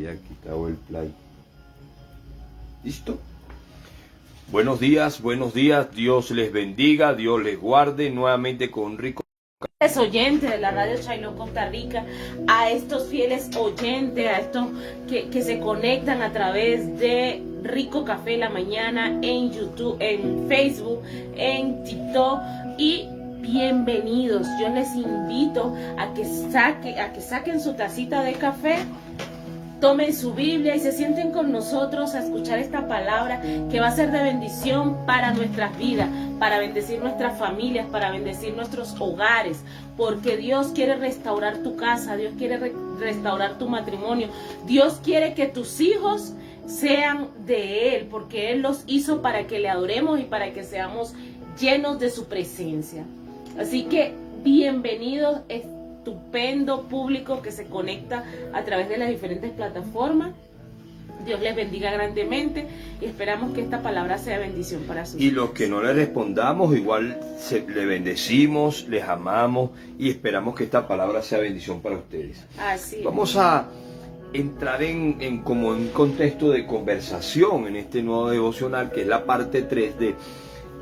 había quitado el play. ¿Listo? Buenos días, Dios les bendiga, Dios les guarde, nuevamente con Rico. Oyentes de la radio Chailó Costa Rica, a estos fieles oyentes, a estos que se conectan a través de Rico Café la Mañana en YouTube, en Facebook, en TikTok, y bienvenidos. Yo les invito a que saquen su tacita de café, tomen su Biblia y se sienten con nosotros a escuchar esta palabra que va a ser de bendición para nuestras vidas, para bendecir nuestras familias, para bendecir nuestros hogares, porque Dios quiere restaurar tu casa, Dios quiere restaurar tu matrimonio, Dios quiere que tus hijos sean de Él, porque Él los hizo para que le adoremos y para que seamos llenos de su presencia. Así que bienvenidos, estupendo público que se conecta a través de las diferentes plataformas. Dios les bendiga grandemente y esperamos que esta palabra sea bendición para sus Y los que no le respondamos, igual le bendecimos, les amamos y esperamos que esta palabra sea bendición para ustedes. Así es. Vamos a entrar en como un contexto de conversación en este nuevo devocional, que es la parte 3 de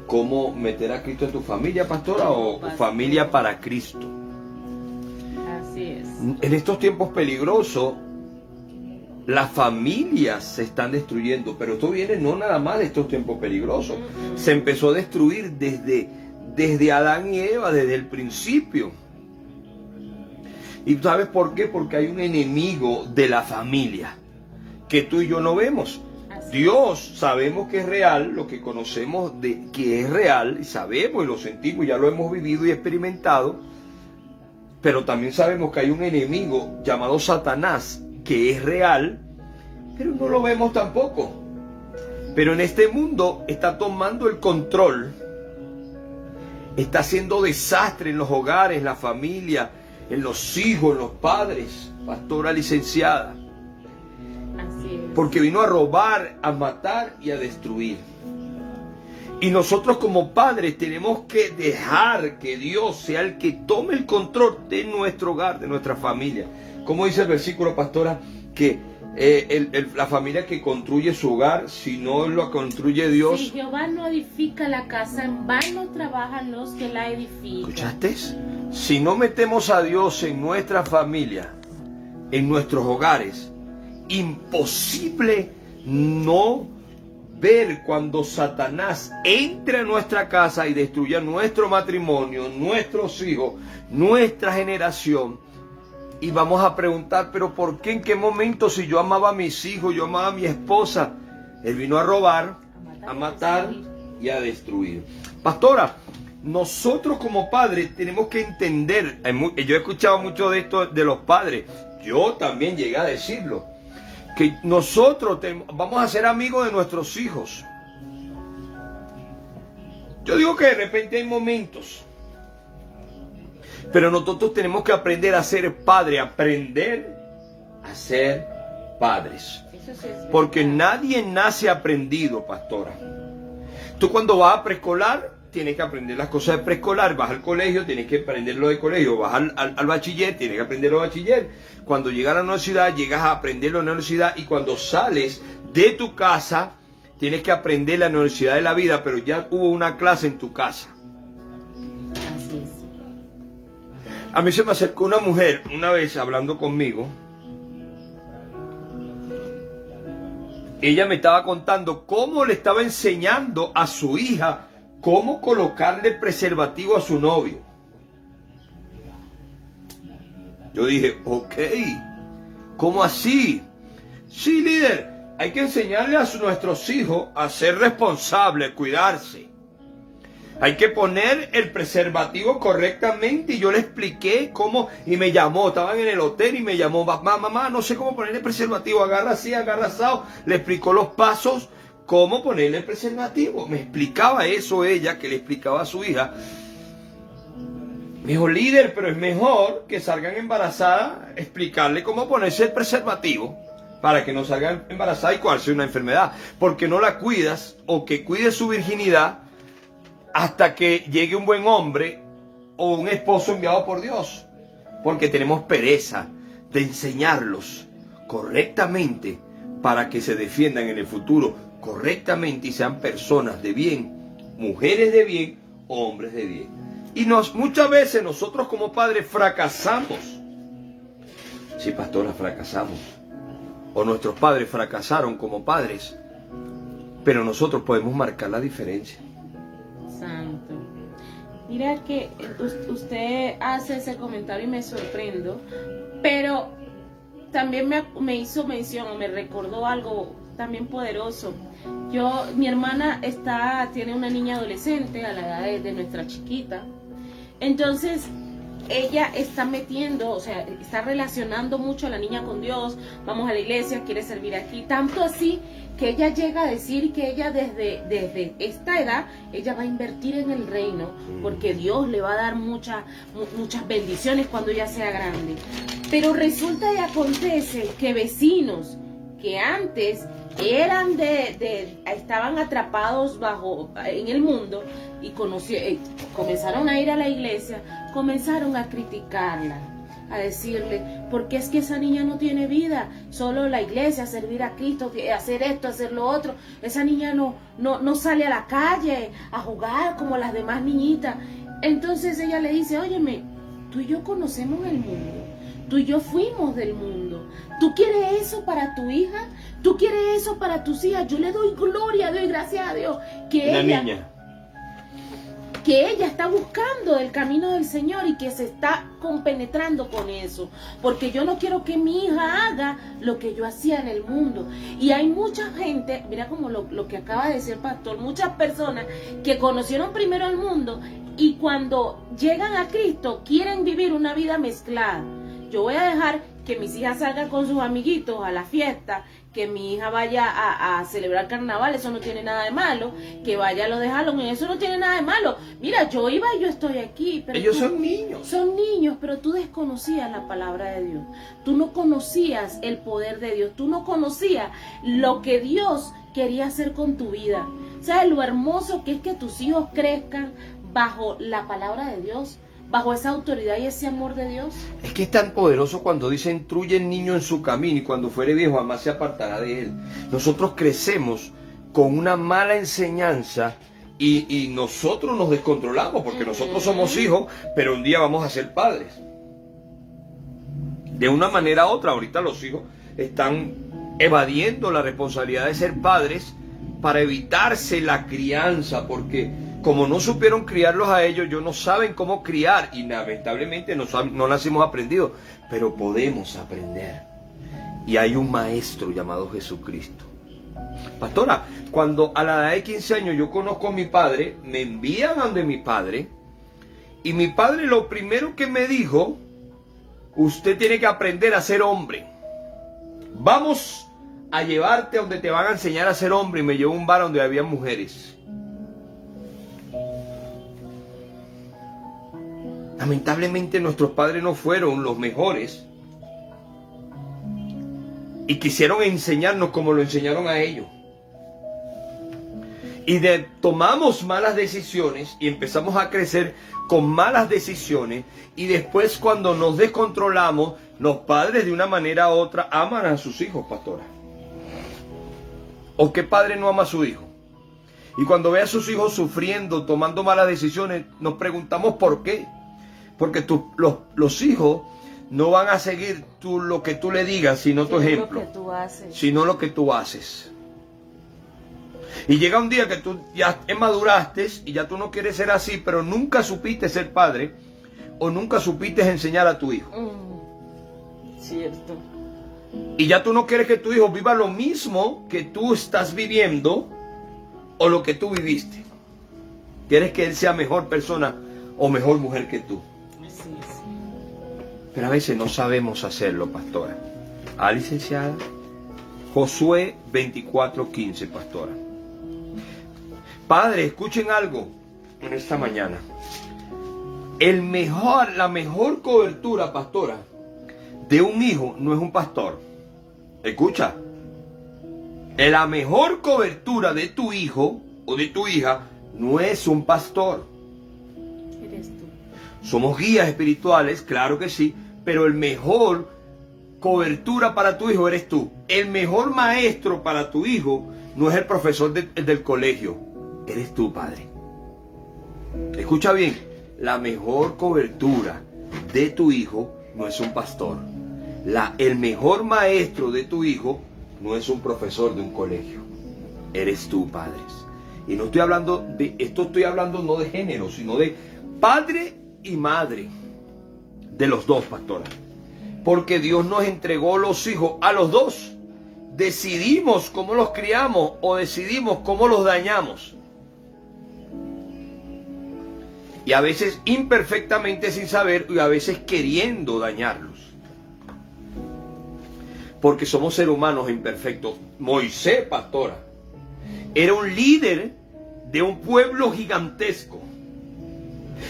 cómo meter a Cristo en tu familia, pastora, o familia para Cristo. Así es. En estos tiempos peligrosos, las familias se están destruyendo, pero esto viene no nada más de estos tiempos peligrosos. Se empezó a destruir desde Adán y Eva, desde el principio. ¿Y sabes por qué? Porque hay un enemigo de la familia que tú y yo no vemos. Dios sabemos que es real, lo que conocemos de que es real, y sabemos y lo sentimos, ya lo hemos vivido y experimentado, pero también sabemos que hay un enemigo llamado Satanás que es real, pero no lo vemos tampoco. Pero en este mundo está tomando el control, está haciendo desastre en los hogares, en la familia, en los hijos, en los padres, pastora licenciada. Porque vino a robar, a matar y a destruir. Y nosotros como padres tenemos que dejar que Dios sea el que tome el control de nuestro hogar, de nuestra familia. Como dice el versículo, pastora, que la familia que construye su hogar, si no lo construye Dios... Si Jehová no edifica la casa, en vano trabajan los que la edifican. ¿Escuchaste? Si no metemos a Dios en nuestra familia, en nuestros hogares, imposible no ver cuando Satanás entre a nuestra casa y destruya nuestro matrimonio, nuestros hijos, nuestra generación. Y vamos a preguntar, ¿pero por qué? ¿En qué momento? Si yo amaba a mis hijos, yo amaba a mi esposa. Él vino a robar, a matar y a destruir. Pastora, nosotros como padres tenemos que entender, yo he escuchado mucho de esto de los padres, yo también llegué a decirlo, que nosotros vamos a ser amigos de nuestros hijos. Yo digo que de repente hay momentos, pero nosotros tenemos que aprender a ser padres, aprender a ser padres. Porque nadie nace aprendido, pastora. Tú cuando vas a preescolar, tienes que aprender las cosas de preescolar. Vas al colegio, tienes que aprender lo de colegio. Vas al bachiller, tienes que aprender lo de bachiller. Cuando llegas a la universidad, llegas a aprender lo de la universidad. Y cuando sales de tu casa, tienes que aprender la universidad de la vida, pero ya hubo una clase en tu casa. Así es. A mí se me acercó una mujer una vez hablando conmigo. Ella me estaba contando cómo le estaba enseñando a su hija cómo colocarle preservativo a su novio. Yo dije, ok, ¿cómo así? Sí, líder, hay que enseñarle a nuestros hijos a ser responsables, cuidarse. Hay que poner el preservativo correctamente, y yo le expliqué cómo, y me llamó, estaban en el hotel y me llamó, mamá, no sé cómo ponerle preservativo, agarra así, agarra asado, le explicó los pasos, cómo ponerle el preservativo. Me explicaba eso ella, que le explicaba a su hija. Me dijo, líder, pero es mejor que salgan embarazadas, explicarle cómo ponerse el preservativo para que no salgan embarazadas y cuál sea una enfermedad, porque no la cuidas, o que cuide su virginidad hasta que llegue un buen hombre o un esposo enviado por Dios, porque tenemos pereza de enseñarlos correctamente para que se defiendan en el futuro correctamente y sean personas de bien, mujeres de bien, hombres de bien. Y muchas veces nosotros como padres fracasamos. Sí, pastora, fracasamos. O nuestros padres fracasaron como padres. Pero nosotros podemos marcar la diferencia. Santo. Mira que usted hace ese comentario y me sorprendo, pero también me hizo mención o me recordó algo también poderoso. Mi hermana tiene una niña adolescente a la edad de nuestra chiquita. Entonces, ella está está relacionando mucho a la niña con Dios. Vamos a la iglesia, quiere servir aquí. Tanto así que ella llega a decir que ella desde esta edad, ella va a invertir en el reino, porque Dios le va a dar muchas bendiciones cuando ella sea grande. Pero resulta y acontece que vecinos que antes estaban atrapados en el mundo y comenzaron a ir a la iglesia, comenzaron a criticarla, a decirle, porque es que esa niña no tiene vida, solo la iglesia, servir a Cristo, hacer esto, hacer lo otro, esa niña no sale a la calle a jugar como las demás niñitas. Entonces ella le dice, óyeme, tú y yo conocemos el mundo, tú y yo fuimos del mundo. ¿Tú quieres eso para tu hija? ¿Tú quieres eso para tus hijas? Yo le doy gloria, doy gracias a Dios que ella está buscando el camino del Señor y que se está compenetrando con eso. Porque yo no quiero que mi hija haga lo que yo hacía en el mundo. Y hay mucha gente, mira como lo que acaba de decir el pastor, muchas personas que conocieron primero el mundo y cuando llegan a Cristo quieren vivir una vida mezclada. Yo voy a dejar que mis hijas salgan con sus amiguitos a la fiesta, que mi hija vaya a celebrar carnaval, eso no tiene nada de malo, que vaya a lo de Halloween, eso no tiene nada de malo. Mira, yo iba y yo estoy aquí. Pero ellos son niños. Son niños, pero tú desconocías la palabra de Dios. Tú no conocías el poder de Dios. Tú no conocías lo que Dios quería hacer con tu vida. ¿Sabes lo hermoso que es que tus hijos crezcan bajo la palabra de Dios? Bajo esa autoridad y ese amor de Dios. Es que es tan poderoso cuando dice instruye el niño en su camino y cuando fuere viejo jamás se apartará de él. Nosotros crecemos con una mala enseñanza y nosotros nos descontrolamos porque nosotros somos hijos, pero un día vamos a ser padres. De una manera u otra, ahorita los hijos están evadiendo la responsabilidad de ser padres para evitarse la crianza, porque como no supieron criarlos a ellos no saben cómo criar y lamentablemente no las hemos aprendido, pero podemos aprender. Y hay un maestro llamado Jesucristo. Pastora, cuando a la edad de 15 años yo conozco a mi padre, me envían donde mi padre, y mi padre lo primero que me dijo, usted tiene que aprender a ser hombre. Vamos a llevarte donde te van a enseñar a ser hombre, y me llevó a un bar donde había mujeres. Lamentablemente nuestros padres no fueron los mejores y quisieron enseñarnos como lo enseñaron a ellos. Y tomamos malas decisiones y empezamos a crecer con malas decisiones, y después cuando nos descontrolamos, los padres de una manera u otra aman a sus hijos, pastora. ¿O qué padre no ama a su hijo? Y cuando ve a sus hijos sufriendo, tomando malas decisiones, nos preguntamos por qué. Porque los hijos no van a seguir lo que tú le digas, sino tu ejemplo, sino lo que tú haces. Y llega un día que tú ya maduraste y ya tú no quieres ser así, pero nunca supiste ser padre o nunca supiste enseñar a tu hijo. Cierto. Y ya tú no quieres que tu hijo viva lo mismo que tú estás viviendo o lo que tú viviste. Quieres que él sea mejor persona o mejor mujer que tú. Pero a veces no sabemos hacerlo, pastora. Licenciada. Josué 24:15, pastora. Padre, escuchen algo en esta mañana. La mejor cobertura, pastora, de un hijo no es un pastor. Escucha. La mejor cobertura de tu hijo o de tu hija no es un pastor. Somos guías espirituales, claro que sí, pero el mejor cobertura para tu hijo eres tú. El mejor maestro para tu hijo no es el profesor del colegio, eres tú, padre. Escucha bien, la mejor cobertura de tu hijo no es un pastor. El mejor maestro de tu hijo no es un profesor de un colegio, eres tú, padres. Y no estoy hablando de esto, estoy hablando no de género, sino de padre y madre, de los dos, pastora. Porque Dios nos entregó los hijos a los dos. Decidimos cómo los criamos o decidimos cómo los dañamos. Y a veces imperfectamente sin saber y a veces queriendo dañarlos. Porque somos seres humanos imperfectos. Moisés, pastora, era un líder de un pueblo gigantesco,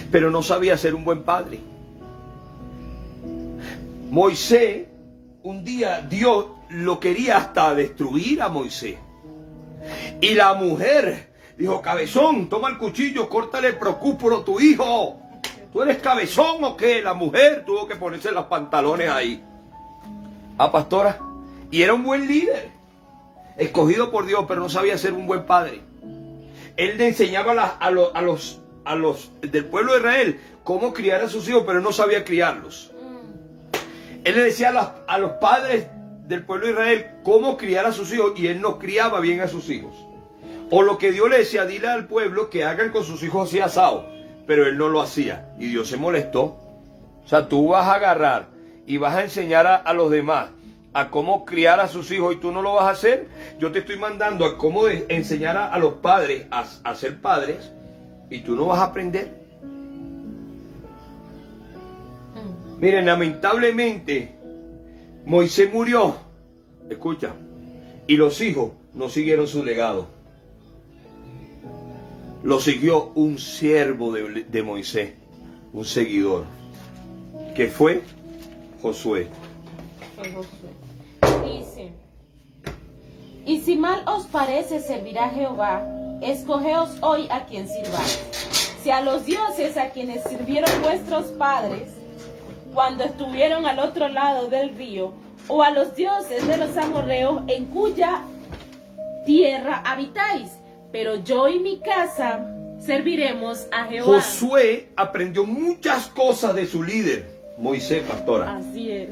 pero no sabía ser un buen padre. Moisés, un día Dios lo quería hasta destruir a Moisés. Y la mujer dijo: cabezón, toma el cuchillo, córtale el procúpulo a tu hijo. ¿Tú eres cabezón o qué? La mujer tuvo que ponerse los pantalones ahí. Ah, pastora. Y era un buen líder, escogido por Dios, pero no sabía ser un buen padre. Él le enseñaba a los del pueblo de Israel cómo criar a sus hijos, pero no sabía criarlos. Él le decía a los padres del pueblo de Israel cómo criar a sus hijos, y él no criaba bien a sus hijos. O lo que Dios le decía, dile al pueblo que hagan con sus hijos así asado, pero él no lo hacía, y Dios se molestó. O sea, tú vas a agarrar y vas a enseñar a los demás a cómo criar a sus hijos y tú no lo vas a hacer. Yo te estoy mandando a cómo enseñar a los padres a ser padres y tú no vas a aprender. Miren, lamentablemente Moisés murió, escucha, y los hijos no siguieron su legado. Lo siguió un siervo de Moisés, un seguidor, que fue Josué. Dice: y si mal os parece servir a Jehová, escogeos hoy a quien sirváis. Si a los dioses a quienes sirvieron vuestros padres cuando estuvieron al otro lado del río, o a los dioses de los amorreos en cuya tierra habitáis, pero yo y mi casa serviremos a Jehová. Josué aprendió muchas cosas de su líder, Moisés, pastora. Así es.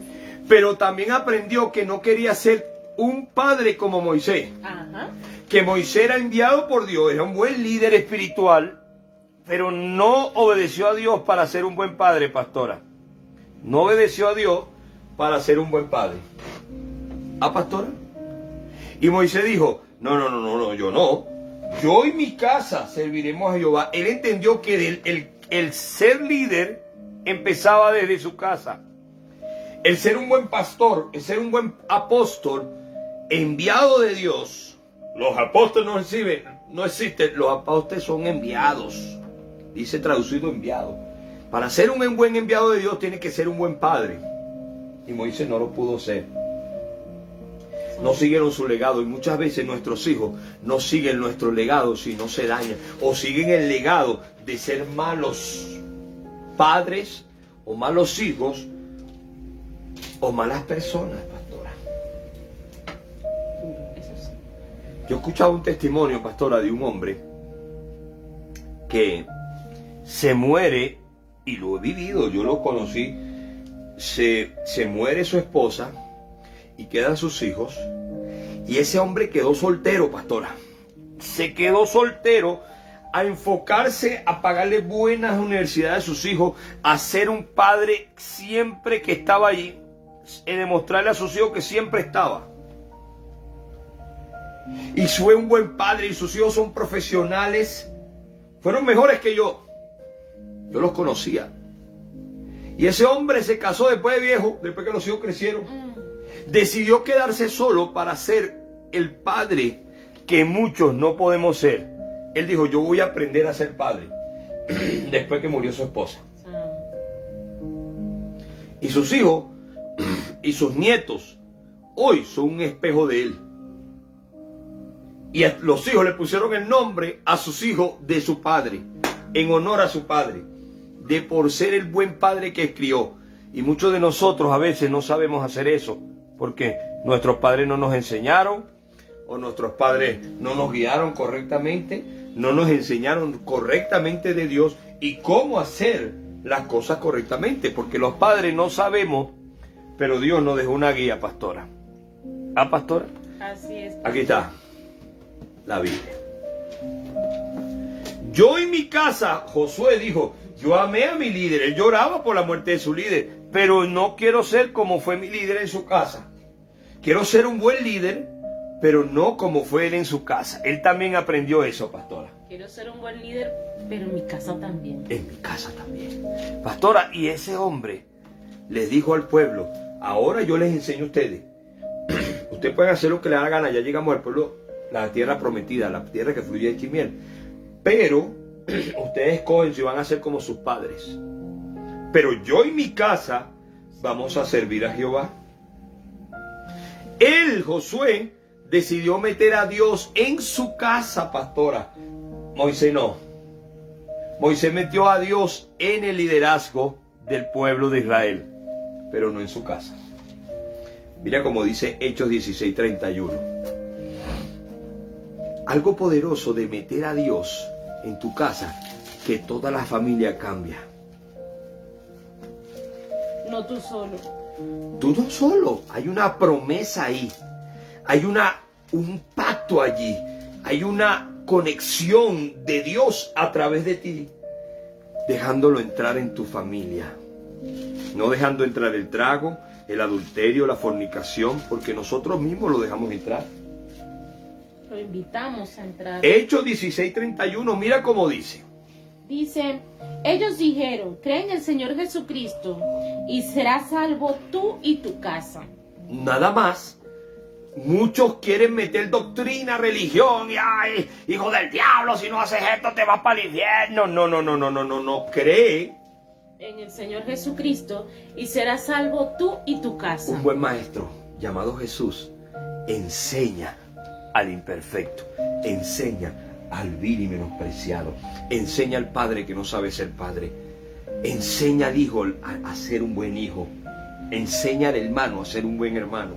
Pero también aprendió que no quería ser un padre como Moisés. Ajá. Que Moisés era enviado por Dios, era un buen líder espiritual, pero no obedeció a Dios para ser un buen padre, pastora. No obedeció a Dios para ser un buen padre. ¿Ah, pastora? Y Moisés dijo: no, yo no. Yo y mi casa serviremos a Jehová. Él entendió que el ser líder empezaba desde su casa. El ser un buen pastor, el ser un buen apóstol, enviado de Dios. Los apóstoles no existen, los apóstoles son enviados. Dice traducido enviado. Para ser un buen enviado de Dios tiene que ser un buen padre. Y Moisés no lo pudo ser. No siguieron su legado, y muchas veces nuestros hijos no siguen nuestro legado si no se dañan, o siguen el legado de ser malos padres o malos hijos o malas personas, pastora. Yo he escuchado un testimonio, pastora, de un hombre que se muere, y lo he vivido, yo lo conocí. Se muere su esposa y quedan sus hijos, y ese hombre quedó soltero, pastora. Se quedó soltero a enfocarse a pagarle buenas universidades a sus hijos, a ser un padre siempre que estaba allí, demostrarle a sus hijos que siempre estaba. Y fue un buen padre, y sus hijos son profesionales, fueron mejores que yo los conocía. Y ese hombre se casó después de viejo, después que los hijos crecieron. Decidió quedarse solo para ser el padre que muchos no podemos ser. Él dijo: yo voy a aprender a ser padre. Después que murió su esposa. Y sus hijos y sus nietos hoy son un espejo de él. Y los hijos le pusieron el nombre a sus hijos de su padre, en honor a su padre, de por ser el buen padre que crió. Y muchos de nosotros a veces no sabemos hacer eso porque nuestros padres no nos enseñaron o nuestros padres no nos guiaron correctamente, no nos enseñaron correctamente de Dios y cómo hacer las cosas correctamente, porque los padres no sabemos, pero Dios nos dejó una guía, pastora. ¿Ah, pastora? Así es. Aquí está la Biblia. Yo en mi casa, Josué dijo, yo amé a mi líder, él lloraba por la muerte de su líder, pero no quiero ser como fue mi líder en su casa. Quiero ser un buen líder, pero no como fue él en su casa. Él también aprendió eso, pastora. Quiero ser un buen líder, pero en mi casa también. En mi casa también. Pastora, y ese hombre les dijo al pueblo, ahora yo les enseño a ustedes. Ustedes pueden hacer lo que les da la gana, ya llegamos al pueblo, la tierra prometida, la tierra que fluye de miel. Pero ustedes escogen si van a ser como sus padres. Pero yo y mi casa vamos a servir a Jehová. Él, Josué, decidió meter a Dios en su casa, pastora. Moisés no. Moisés metió a Dios en el liderazgo del pueblo de Israel, pero no en su casa. Mira como dice Hechos 16:31. Algo poderoso de meter a Dios en tu casa, que toda la familia cambia. No tú solo. Tú no solo, hay una promesa ahí, hay un pacto allí, hay una conexión de Dios a través de ti, dejándolo entrar en tu familia, no dejando entrar el trago, el adulterio, la fornicación, porque nosotros mismos lo dejamos entrar. Lo invitamos a entrar. Hechos 16:31, mira cómo dice. Dice, ellos dijeron, cree en el Señor Jesucristo y serás salvo tú y tu casa. Nada más. Muchos quieren meter doctrina, religión y ay, hijo del diablo, si no haces esto te vas para el infierno. No. Cree En el Señor Jesucristo y serás salvo tú y tu casa. un buen maestro llamado Jesús enseña al imperfecto, enseña al vil y menospreciado, enseña al padre que no sabe ser padre, enseña al hijo a ser un buen hijo, enseña al hermano a ser un buen hermano.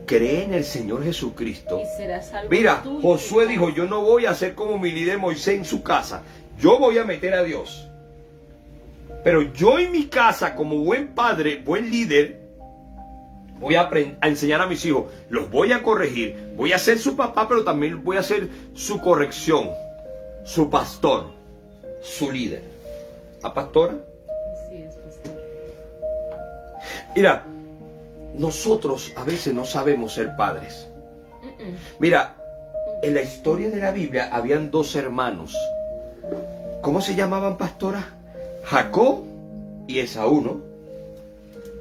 Cree en el Señor Jesucristo. Y serás salvo Mira, tú y Josué tu dijo, casa. yo no voy a ser como mi líder Moisés en su casa, yo voy a meter a Dios. Pero yo en mi casa, como buen padre, buen líder, voy a enseñar a mis hijos, los voy a corregir, voy a ser su papá, pero también voy a ser su corrección, su pastor, su líder. ¿A pastora? Así es, pastor. Mira, nosotros a veces no sabemos ser padres. Mira, en la historia de la Biblia habían dos hermanos. ¿Cómo se llamaban, pastora? Jacob y Esaú, ¿no?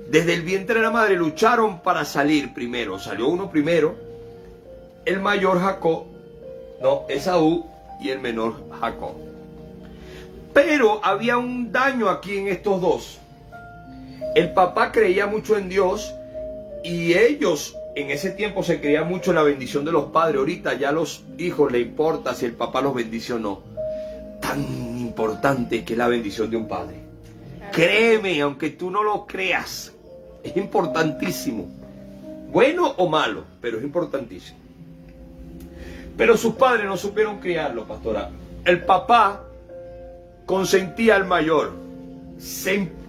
Desde el vientre de la madre lucharon para salir primero. Salió uno primero, el mayor Jacob, no, Esaú, y el menor Jacob. Pero había un daño aquí en estos dos. El papá creía mucho en Dios y ellos en ese tiempo se creía mucho en la bendición de los padres. Ahorita ya a los hijos les importa si el papá los bendice o no. Tan importante que es la bendición de un padre. Créeme, aunque tú no lo creas, es importantísimo. Bueno o malo, pero es importantísimo. Pero sus padres no supieron criarlo, pastora. El papá consentía al mayor.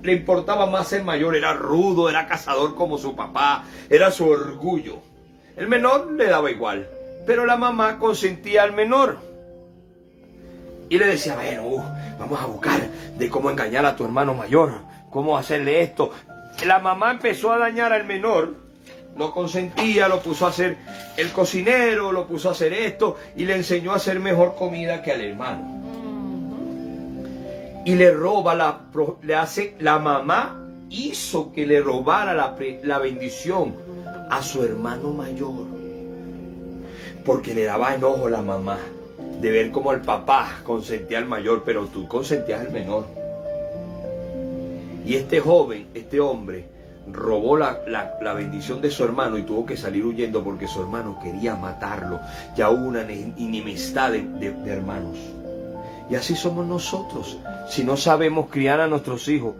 Le importaba más el mayor. Era rudo, era cazador como su papá. Era su orgullo. El menor le daba igual. Pero la mamá consentía al menor. Y le decía, bueno, vamos a buscar de cómo engañar a tu hermano mayor. Cómo hacerle esto. La mamá empezó a dañar al menor. Lo consentía, lo puso a hacer el cocinero, lo puso a hacer esto. Y le enseñó a hacer mejor comida que al hermano. Y le roba la mamá hizo que le robara la bendición a su hermano mayor, porque le daba enojo a la mamá de ver cómo el papá consentía al mayor, pero tú consentías al menor. Y este joven, este hombre, robó la bendición de su hermano y tuvo que salir huyendo porque su hermano quería matarlo. Ya hubo una enemistad de hermanos. Y así somos nosotros. Si no sabemos criar a nuestros hijos,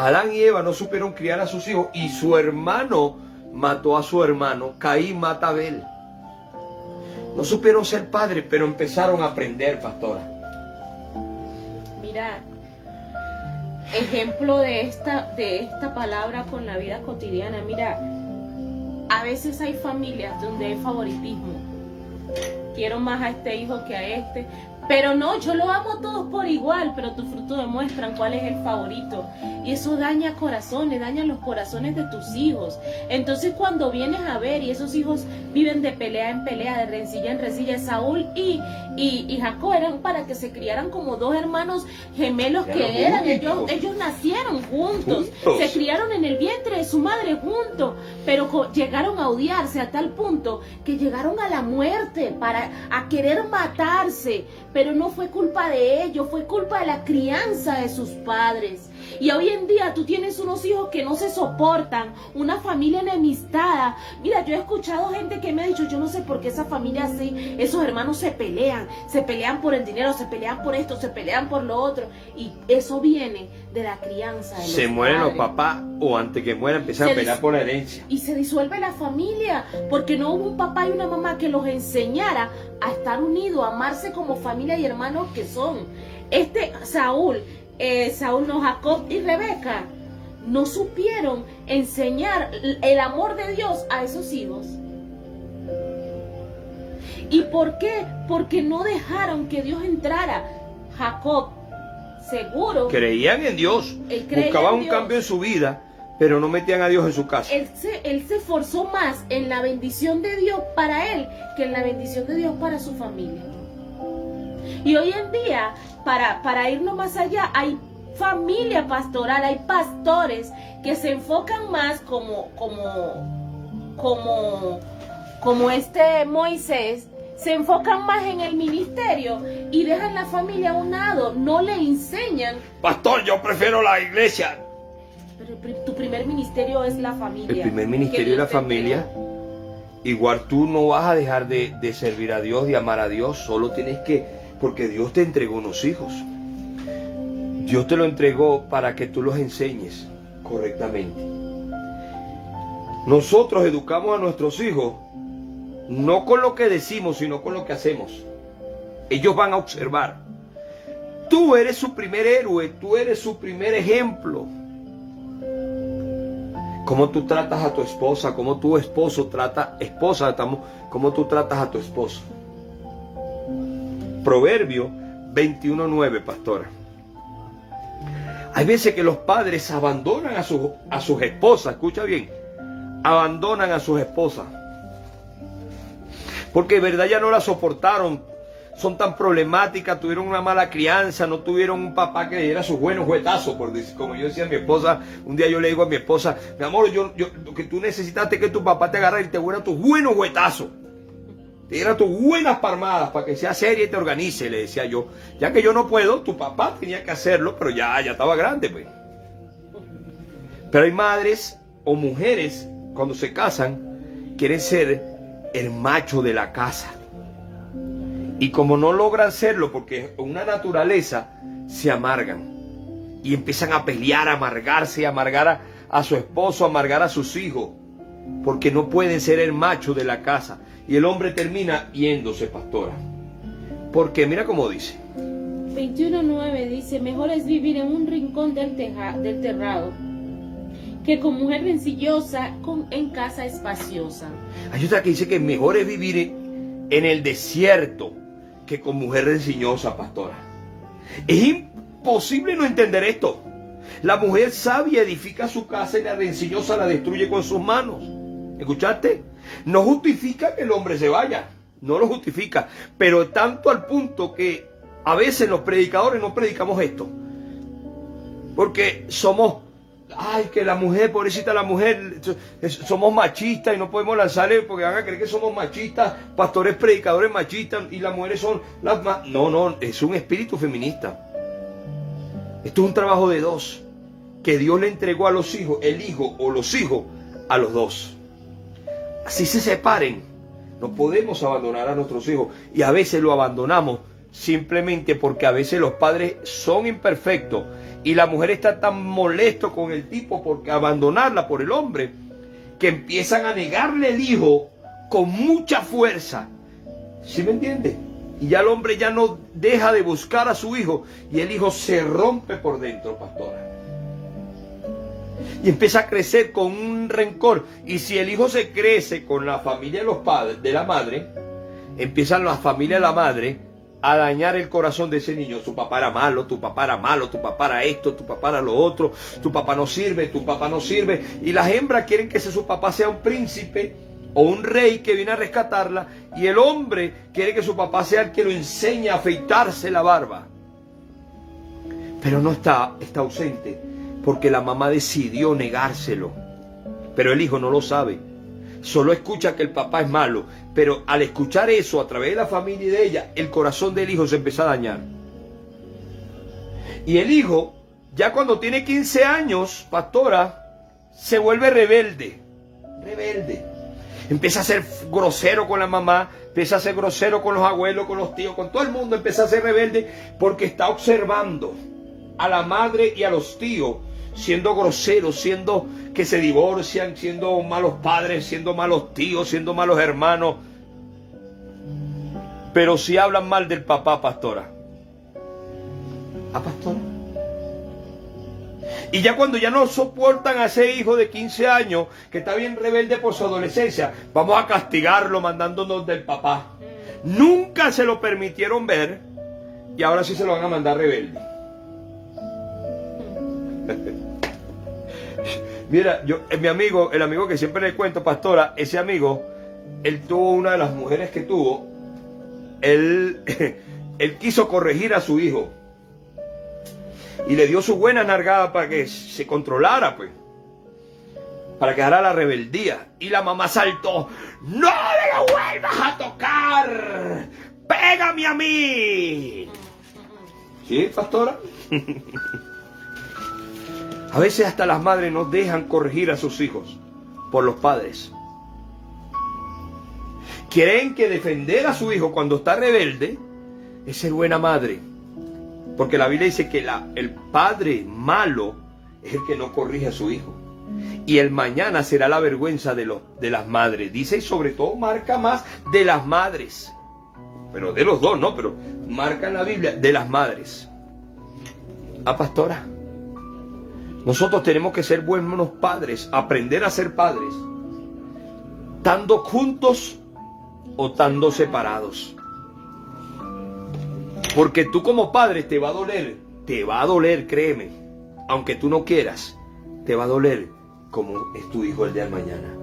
Adán y Eva no supieron criar a sus hijos y su hermano mató a su hermano. Caín mata a Abel. No supieron ser padres, pero empezaron a aprender, pastora. Mira, ejemplo de esta palabra con la vida cotidiana. Mira, a veces hay familias donde hay favoritismo. Quiero más a este hijo que a este. Pero no, yo lo amo a todos por igual, pero tus frutos demuestran cuál es el favorito. Y eso daña corazones, daña los corazones de tus hijos. Entonces cuando vienes a ver y esos hijos viven de pelea en pelea, de rencilla en rencilla, Saúl y Jacob eran para que se criaran como dos hermanos gemelos que eran. Ellos nacieron juntos, se criaron en el vientre de su madre juntos, pero llegaron a odiarse a tal punto que llegaron a la muerte, a querer matarse. Pero no fue culpa de ellos, fue culpa de la crianza de sus padres. Y hoy en día tú tienes unos hijos que no se soportan, una familia enemistada. Mira, yo he escuchado gente que me ha dicho, yo no sé por qué esa familia así, esos hermanos se pelean por el dinero, se pelean por esto, se pelean por lo otro. Y eso viene de la crianza de los Se mueren padres. los papás o antes que mueran empiezan a pelear por la herencia. Y se disuelve la familia porque no hubo un papá y una mamá que los enseñara a estar unidos, a amarse como familia y hermanos que son. Saúl no, Jacob y Rebeca no supieron enseñar el amor de Dios a esos hijos. ¿Y por qué? Porque no dejaron que Dios entrara. Jacob, seguro, Creían en Dios, buscaban un cambio en su vida, pero no metían a Dios en su casa. Él se esforzó más en la bendición de Dios para él que en la bendición de Dios para su familia. Y hoy en día, para irnos más allá, hay familia pastoral, hay pastores que se enfocan más como este Moisés, se enfocan más en el ministerio y dejan la familia a un lado, no le enseñan. Pastor, yo prefiero la iglesia. Pero tu primer ministerio es la familia. El primer ministerio es la familia. Igual tú no vas a dejar de servir a Dios, de amar a Dios, solo tienes que, porque Dios te entregó unos hijos. Dios te lo entregó para que tú los enseñes correctamente. Nosotros educamos a nuestros hijos no con lo que decimos, sino con lo que hacemos. Ellos van a observar. Tú eres su primer héroe, tú eres su primer ejemplo. Cómo tú tratas a tu esposa, cómo tu esposo trata, cómo tú tratas a tu esposo. Proverbio 21:9, pastora. Hay veces que los padres abandonan a sus esposas, escucha bien, abandonan a sus esposas. Porque de verdad ya no la soportaron, son tan problemáticas, tuvieron una mala crianza, no tuvieron un papá que le diera sus buenos juetazos, por decir, como yo decía a mi esposa, un día yo le digo a mi esposa, mi amor, lo que tú necesitaste que tu papá te agarrara y te diera tus buenos juetazos. Te diera tus buenas palmadas para que sea seria y te organice, le decía yo. Ya que yo no puedo, tu papá tenía que hacerlo, pero ya estaba grande, pues. Pero hay madres o mujeres, cuando se casan, quieren ser el macho de la casa. Y como no logran serlo, porque es una naturaleza, se amargan. Y empiezan a pelear, a amargarse, a amargar a su esposo, a amargar a sus hijos. Porque no pueden ser el macho de la casa. Y el hombre termina yéndose, pastora. Porque mira cómo dice. 21:9 dice, mejor es vivir en un rincón del terrado que con mujer rencillosa en casa espaciosa. Hay otra que dice que mejor es vivir en el desierto que con mujer rencillosa, pastora. Es imposible no entender esto. La mujer sabia edifica su casa y la rencillosa la destruye con sus manos. ¿Escuchaste? No justifica que el hombre se vaya, no lo justifica, pero tanto al punto que a veces los predicadores no predicamos esto, porque somos, que la mujer, pobrecita la mujer, somos machistas y no podemos lanzarle porque van a creer que somos machistas, pastores, predicadores machistas y las mujeres son las más. No, es un espíritu feminista. Esto es un trabajo de dos, que Dios le entregó a los hijos, el hijo o los hijos a los dos. Así se separen, no podemos abandonar a nuestros hijos y a veces lo abandonamos simplemente porque a veces los padres son imperfectos y la mujer está tan molesto con el tipo porque abandonarla por el hombre, que empiezan a negarle el hijo con mucha fuerza. ¿Sí me entiende? Y ya el hombre ya no deja de buscar a su hijo y el hijo se rompe por dentro, pastora. Y empieza a crecer con un rencor. Y si el hijo se crece con la familia de los padres, de la madre, empiezan las familias de la madre a dañar el corazón de ese niño. Tu papá era malo, tu papá era malo, tu papá era esto, tu papá era lo otro, tu papá no sirve, tu papá no sirve. Y las hembras quieren que su papá sea un príncipe o un rey que viene a rescatarla, y el hombre quiere que su papá sea el que lo enseñe a afeitarse la barba. Pero no está ausente, porque la mamá decidió negárselo. Pero el hijo no lo sabe. Solo escucha que el papá es malo. Pero al escuchar eso a través de la familia y de ella, el corazón del hijo se empieza a dañar. Y el hijo, ya cuando tiene 15 años, pastora, se vuelve rebelde. Rebelde. Empieza a ser grosero con la mamá, empieza a ser grosero con los abuelos, con los tíos, con todo el mundo. Empieza a ser rebelde porque está observando a la madre y a los tíos siendo groseros, siendo que se divorcian, siendo malos padres, siendo malos tíos, siendo malos hermanos. Pero si hablan mal del papá, pastora. ¿Ah, pastora? Y ya cuando ya no soportan a ese hijo de 15 años, que está bien rebelde por su adolescencia, vamos a castigarlo mandándonos del papá. Nunca se lo permitieron ver y ahora sí se lo van a mandar rebelde. Mira, mi amigo, el amigo que siempre le cuento, pastora, ese amigo, él tuvo una de las mujeres que tuvo, él quiso corregir a su hijo. Y le dio su buena nalgada para que se controlara, pues. Para que dejara la rebeldía. Y la mamá saltó. ¡No me lo vuelvas a tocar! ¡Pégame a mí! ¿Sí, pastora? A veces hasta las madres no dejan corregir a sus hijos por los padres. Creen que defender a su hijo cuando está rebelde es ser buena madre. Porque la Biblia dice que el padre malo es el que no corrige a su hijo. Y el mañana será la vergüenza de las madres. Dice, y sobre todo marca más de las madres. Pero de los dos, ¿no? Pero marca en la Biblia de las madres. Ah, pastora. Nosotros tenemos que ser buenos padres. Aprender a ser padres. Estando juntos o estando separados. Porque tú como padre te va a doler, créeme, aunque tú no quieras, te va a doler como es tu hijo el día de mañana.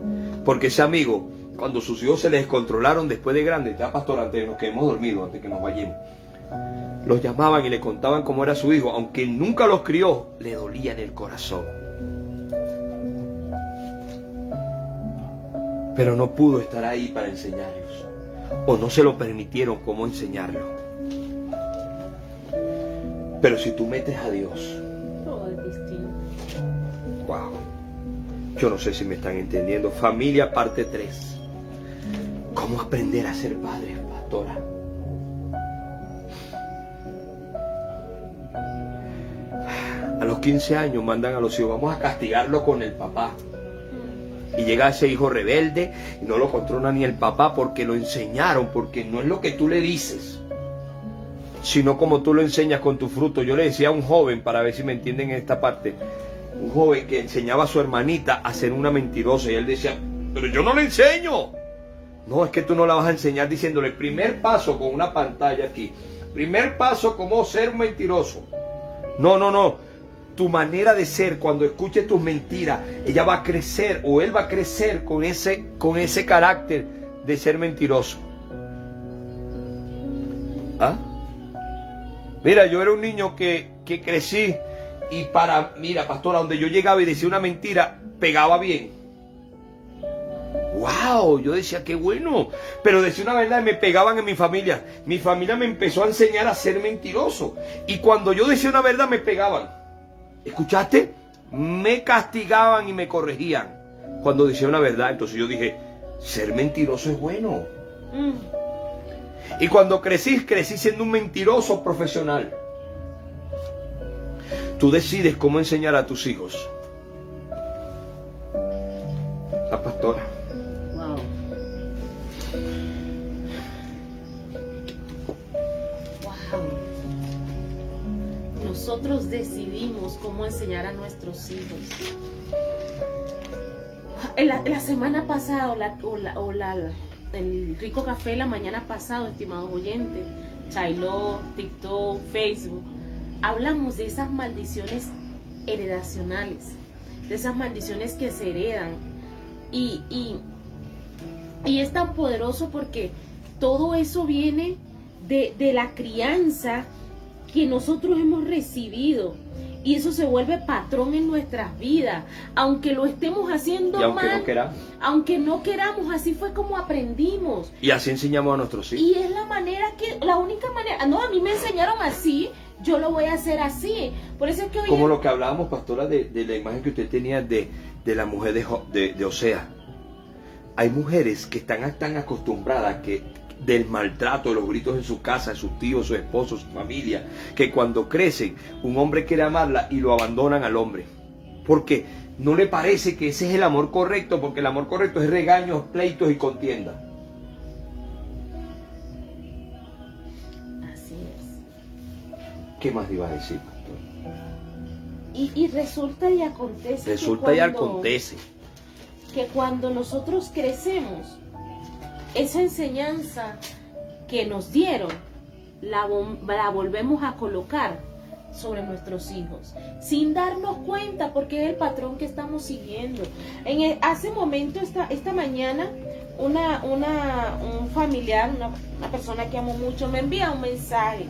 Porque ese amigo, cuando sus hijos se les descontrolaron después de grande, ya pastor, antes de nos quedemos dormidos, antes que nos vayamos, los llamaban y le contaban cómo era su hijo, aunque él nunca los crió, le dolía en el corazón. Pero no pudo estar ahí para enseñarlos, o no se lo permitieron cómo enseñarlo. Pero si tú metes a Dios, todo es distinto. Wow. Yo no sé si me están entendiendo. Familia, parte 3. ¿Cómo aprender a ser padre, pastora? A los 15 años mandan a los hijos, vamos a castigarlo con el papá. Y llega ese hijo rebelde y no lo controla ni el papá porque lo enseñaron, porque no es lo que tú le dices, sino como tú lo enseñas con tu fruto. Yo le decía a un joven, para ver si me entienden en esta parte, un joven que enseñaba a su hermanita a ser una mentirosa, y él decía, pero yo no le enseño. No, es que tú no la vas a enseñar diciéndole, primer paso con una pantalla aquí, primer paso cómo ser un mentiroso. No, tu manera de ser, cuando escuche tus mentiras, ella va a crecer, o él va a crecer con ese carácter de ser mentiroso. ¿Ah? Mira, yo era un niño que crecí y mira, pastora, donde yo llegaba y decía una mentira, pegaba bien. ¡Wow! Yo decía, qué bueno. Pero decía una verdad y me pegaban en mi familia. Mi familia me empezó a enseñar a ser mentiroso. Y cuando yo decía una verdad, me pegaban. ¿Escuchaste? Me castigaban y me corregían cuando decía una verdad. Entonces yo dije, ser mentiroso es bueno. Y cuando crecí siendo un mentiroso profesional. Tú decides cómo enseñar a tus hijos. La pastora. Wow. Wow. Nosotros decidimos cómo enseñar a nuestros hijos. La semana pasada, el Rico Café la mañana pasada, estimados oyentes, Chailo, TikTok, Facebook, hablamos de esas maldiciones heredacionales, de esas maldiciones que se heredan. Y es tan poderoso porque todo eso viene de la crianza que nosotros hemos recibido. Y eso se vuelve patrón en nuestras vidas, aunque lo estemos haciendo mal, aunque no queramos, así fue como aprendimos. Y así enseñamos a nuestros hijos. Y es la única manera, no, a mí me enseñaron así, yo lo voy a hacer así. Por eso es que hoy como lo que hablábamos, pastora, de la imagen que usted tenía de la mujer de Osea. Hay mujeres que están tan acostumbradas del maltrato, de los gritos en su casa, de sus tíos, su esposo, su familia, que cuando crecen, un hombre quiere amarla y lo abandonan al hombre. Porque no le parece que ese es el amor correcto, porque el amor correcto es regaños, pleitos y contienda. Así es. ¿Qué más ibas a decir, pastor? Y resulta y acontece. Que cuando nosotros crecemos, esa enseñanza que nos dieron, la volvemos a colocar sobre nuestros hijos, sin darnos cuenta, porque es el patrón que estamos siguiendo. Hace momento, esta mañana, un familiar, una persona que amo mucho, me envía un mensaje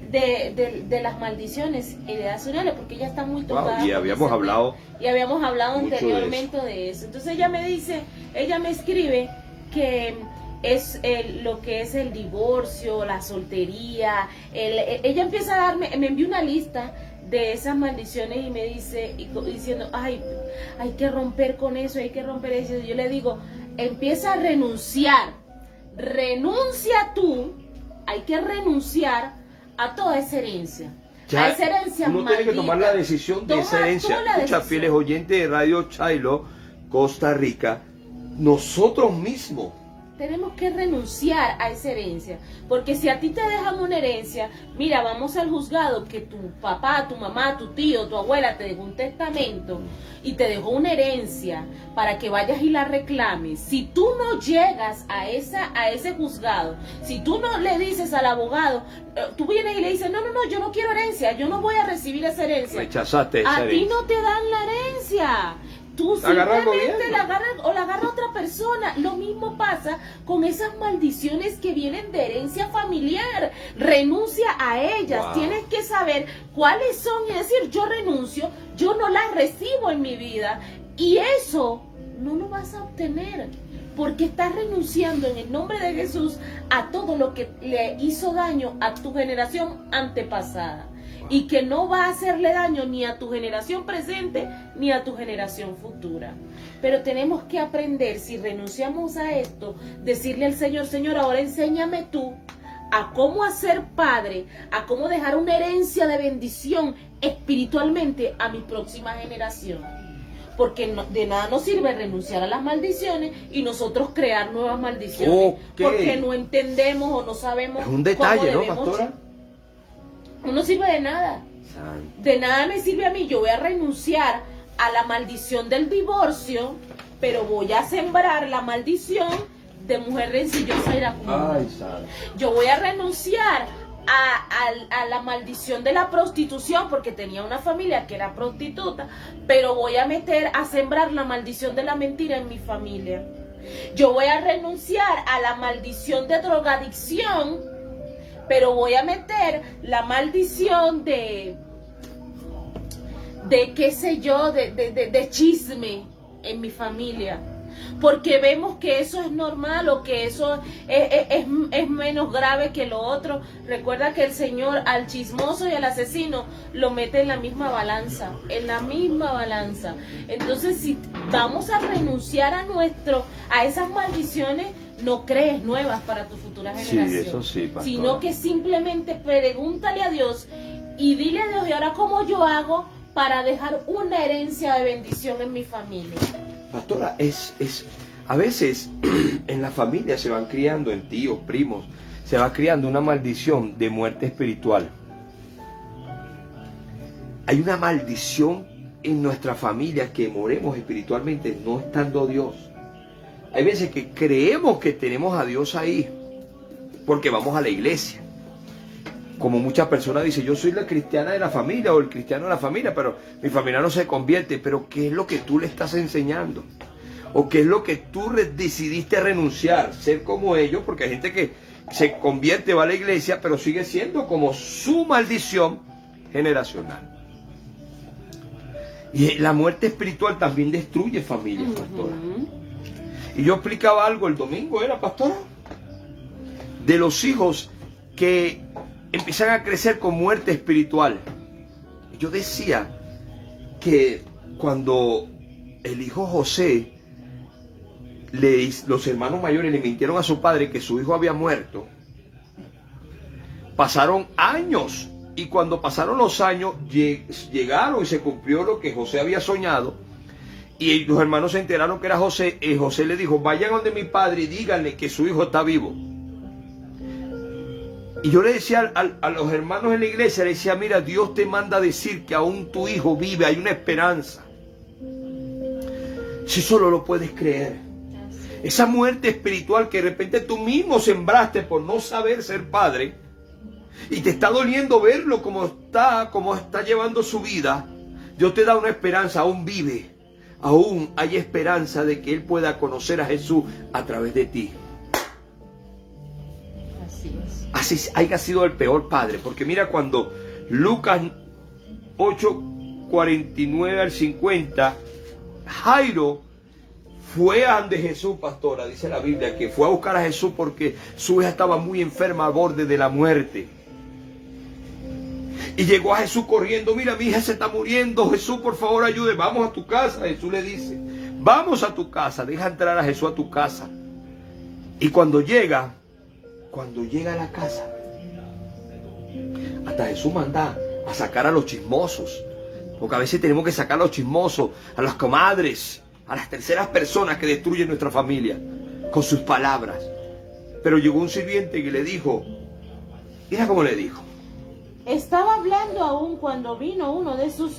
de las maldiciones heredacionales, porque ella está muy tocada. Wow, y habíamos hablado anteriormente de eso. Entonces ella me escribe que es lo que es el divorcio, la soltería. Ella empieza a me envió una lista de esas maldiciones y me dice, diciendo, hay que romper con eso, hay que romper eso. Yo le digo, empieza a renuncia tú, hay que renunciar a toda esa herencia. Ya, a esa herencia uno maldita. Tiene que tomar la decisión de esa herencia. Muchas fieles oyentes de Radio Chailo, Costa Rica, nosotros mismos tenemos que renunciar a esa herencia, porque si a ti te dejan una herencia, mira, vamos al juzgado que tu papá, tu mamá, tu tío, tu abuela te dejó un testamento y te dejó una herencia para que vayas y la reclames. Si tú no llegas a ese juzgado, si tú no le dices al abogado, tú vienes y le dices, no, yo no quiero herencia, yo no voy a recibir esa herencia. Rechazaste esa herencia. A ti no te dan la herencia. Tú simplemente la agarra otra persona. Lo mismo pasa con esas maldiciones que vienen de herencia familiar. Renuncia a ellas. Wow. Tienes que saber cuáles son y decir, yo renuncio, yo no las recibo en mi vida. Y eso no lo vas a obtener, porque estás renunciando en el nombre de Jesús a todo lo que le hizo daño a tu generación antepasada. Y que no va a hacerle daño ni a tu generación presente ni a tu generación futura. Pero tenemos que aprender, si renunciamos a esto, decirle al Señor, Señor, ahora enséñame tú a cómo hacer padre, a cómo dejar una herencia de bendición espiritualmente a mi próxima generación. Porque de nada nos sirve renunciar a las maldiciones y nosotros crear nuevas maldiciones. Porque no entendemos o no sabemos. Es un detalle, cómo ¿no, pastora? No sirve de nada. De nada me sirve a mí. Yo voy a renunciar a la maldición del divorcio, pero voy a sembrar la maldición de mujer rencillosa e iracunda. Yo voy a renunciar a la maldición de la prostitución, porque tenía una familia que era prostituta, pero voy a sembrar la maldición de la mentira en mi familia. Yo voy a renunciar a la maldición de drogadicción, pero voy a meter la maldición de qué sé yo, de chisme en mi familia. Porque vemos que eso es normal o que eso es menos grave que lo otro. Recuerda que el Señor al chismoso y al asesino lo mete en la misma balanza. En la misma balanza. Entonces, si vamos a renunciar a esas maldiciones, no crees nuevas para tu futura generación. Sí, eso sí, pastora. Sino que simplemente pregúntale a Dios y dile a Dios, ¿y ahora cómo yo hago para dejar una herencia de bendición en mi familia? Pastora, a veces en la familia se van criando, en tíos, primos, se va criando una maldición de muerte espiritual. Hay una maldición en nuestra familia que moremos espiritualmente no estando Dios. Hay veces que creemos que tenemos a Dios ahí porque vamos a la iglesia. Como muchas personas dicen, yo soy la cristiana de la familia o el cristiano de la familia, pero mi familia no se convierte. Pero ¿qué es lo que tú le estás enseñando? ¿O qué es lo que tú decidiste renunciar? Ser como ellos, porque hay gente que se convierte, va a la iglesia, pero sigue siendo como su maldición generacional. Y la muerte espiritual también destruye familias, pastora. Y yo explicaba algo el domingo, ¿era, pastora? De los hijos que empiezan a crecer con muerte espiritual. Yo decía que cuando el hijo José, los hermanos mayores le mintieron a su padre que su hijo había muerto, pasaron años. Y cuando pasaron los años, llegaron y se cumplió lo que José había soñado. Y los hermanos se enteraron que era José. Y José le dijo, vayan donde mi padre y díganle que su hijo está vivo. Y yo le decía a los hermanos en la iglesia, le decía, mira, Dios te manda a decir que aún tu hijo vive, hay una esperanza. Si solo lo puedes creer. Esa muerte espiritual que de repente tú mismo sembraste por no saber ser padre, y te está doliendo verlo como está llevando su vida, Dios te da una esperanza, aún vive, aún hay esperanza de que Él pueda conocer a Jesús a través de ti. Así haya sido el peor padre, porque mira cuando Lucas 8:49 al 50, Jairo fue a donde Jesús, pastora, dice la Biblia, que fue a buscar a Jesús porque su hija estaba muy enferma al borde de la muerte. Y llegó a Jesús corriendo, mira, mi hija se está muriendo, Jesús, por favor, ayude, vamos a tu casa. Jesús le dice, vamos a tu casa, deja entrar a Jesús a tu casa. Y cuando llega a la casa, hasta Jesús manda a sacar a los chismosos, porque a veces tenemos que sacar a los chismosos, a las comadres, a las terceras personas que destruyen nuestra familia con sus palabras. Pero llegó un sirviente que le dijo, mira cómo le dijo. Estaba hablando aún cuando vino uno de sus...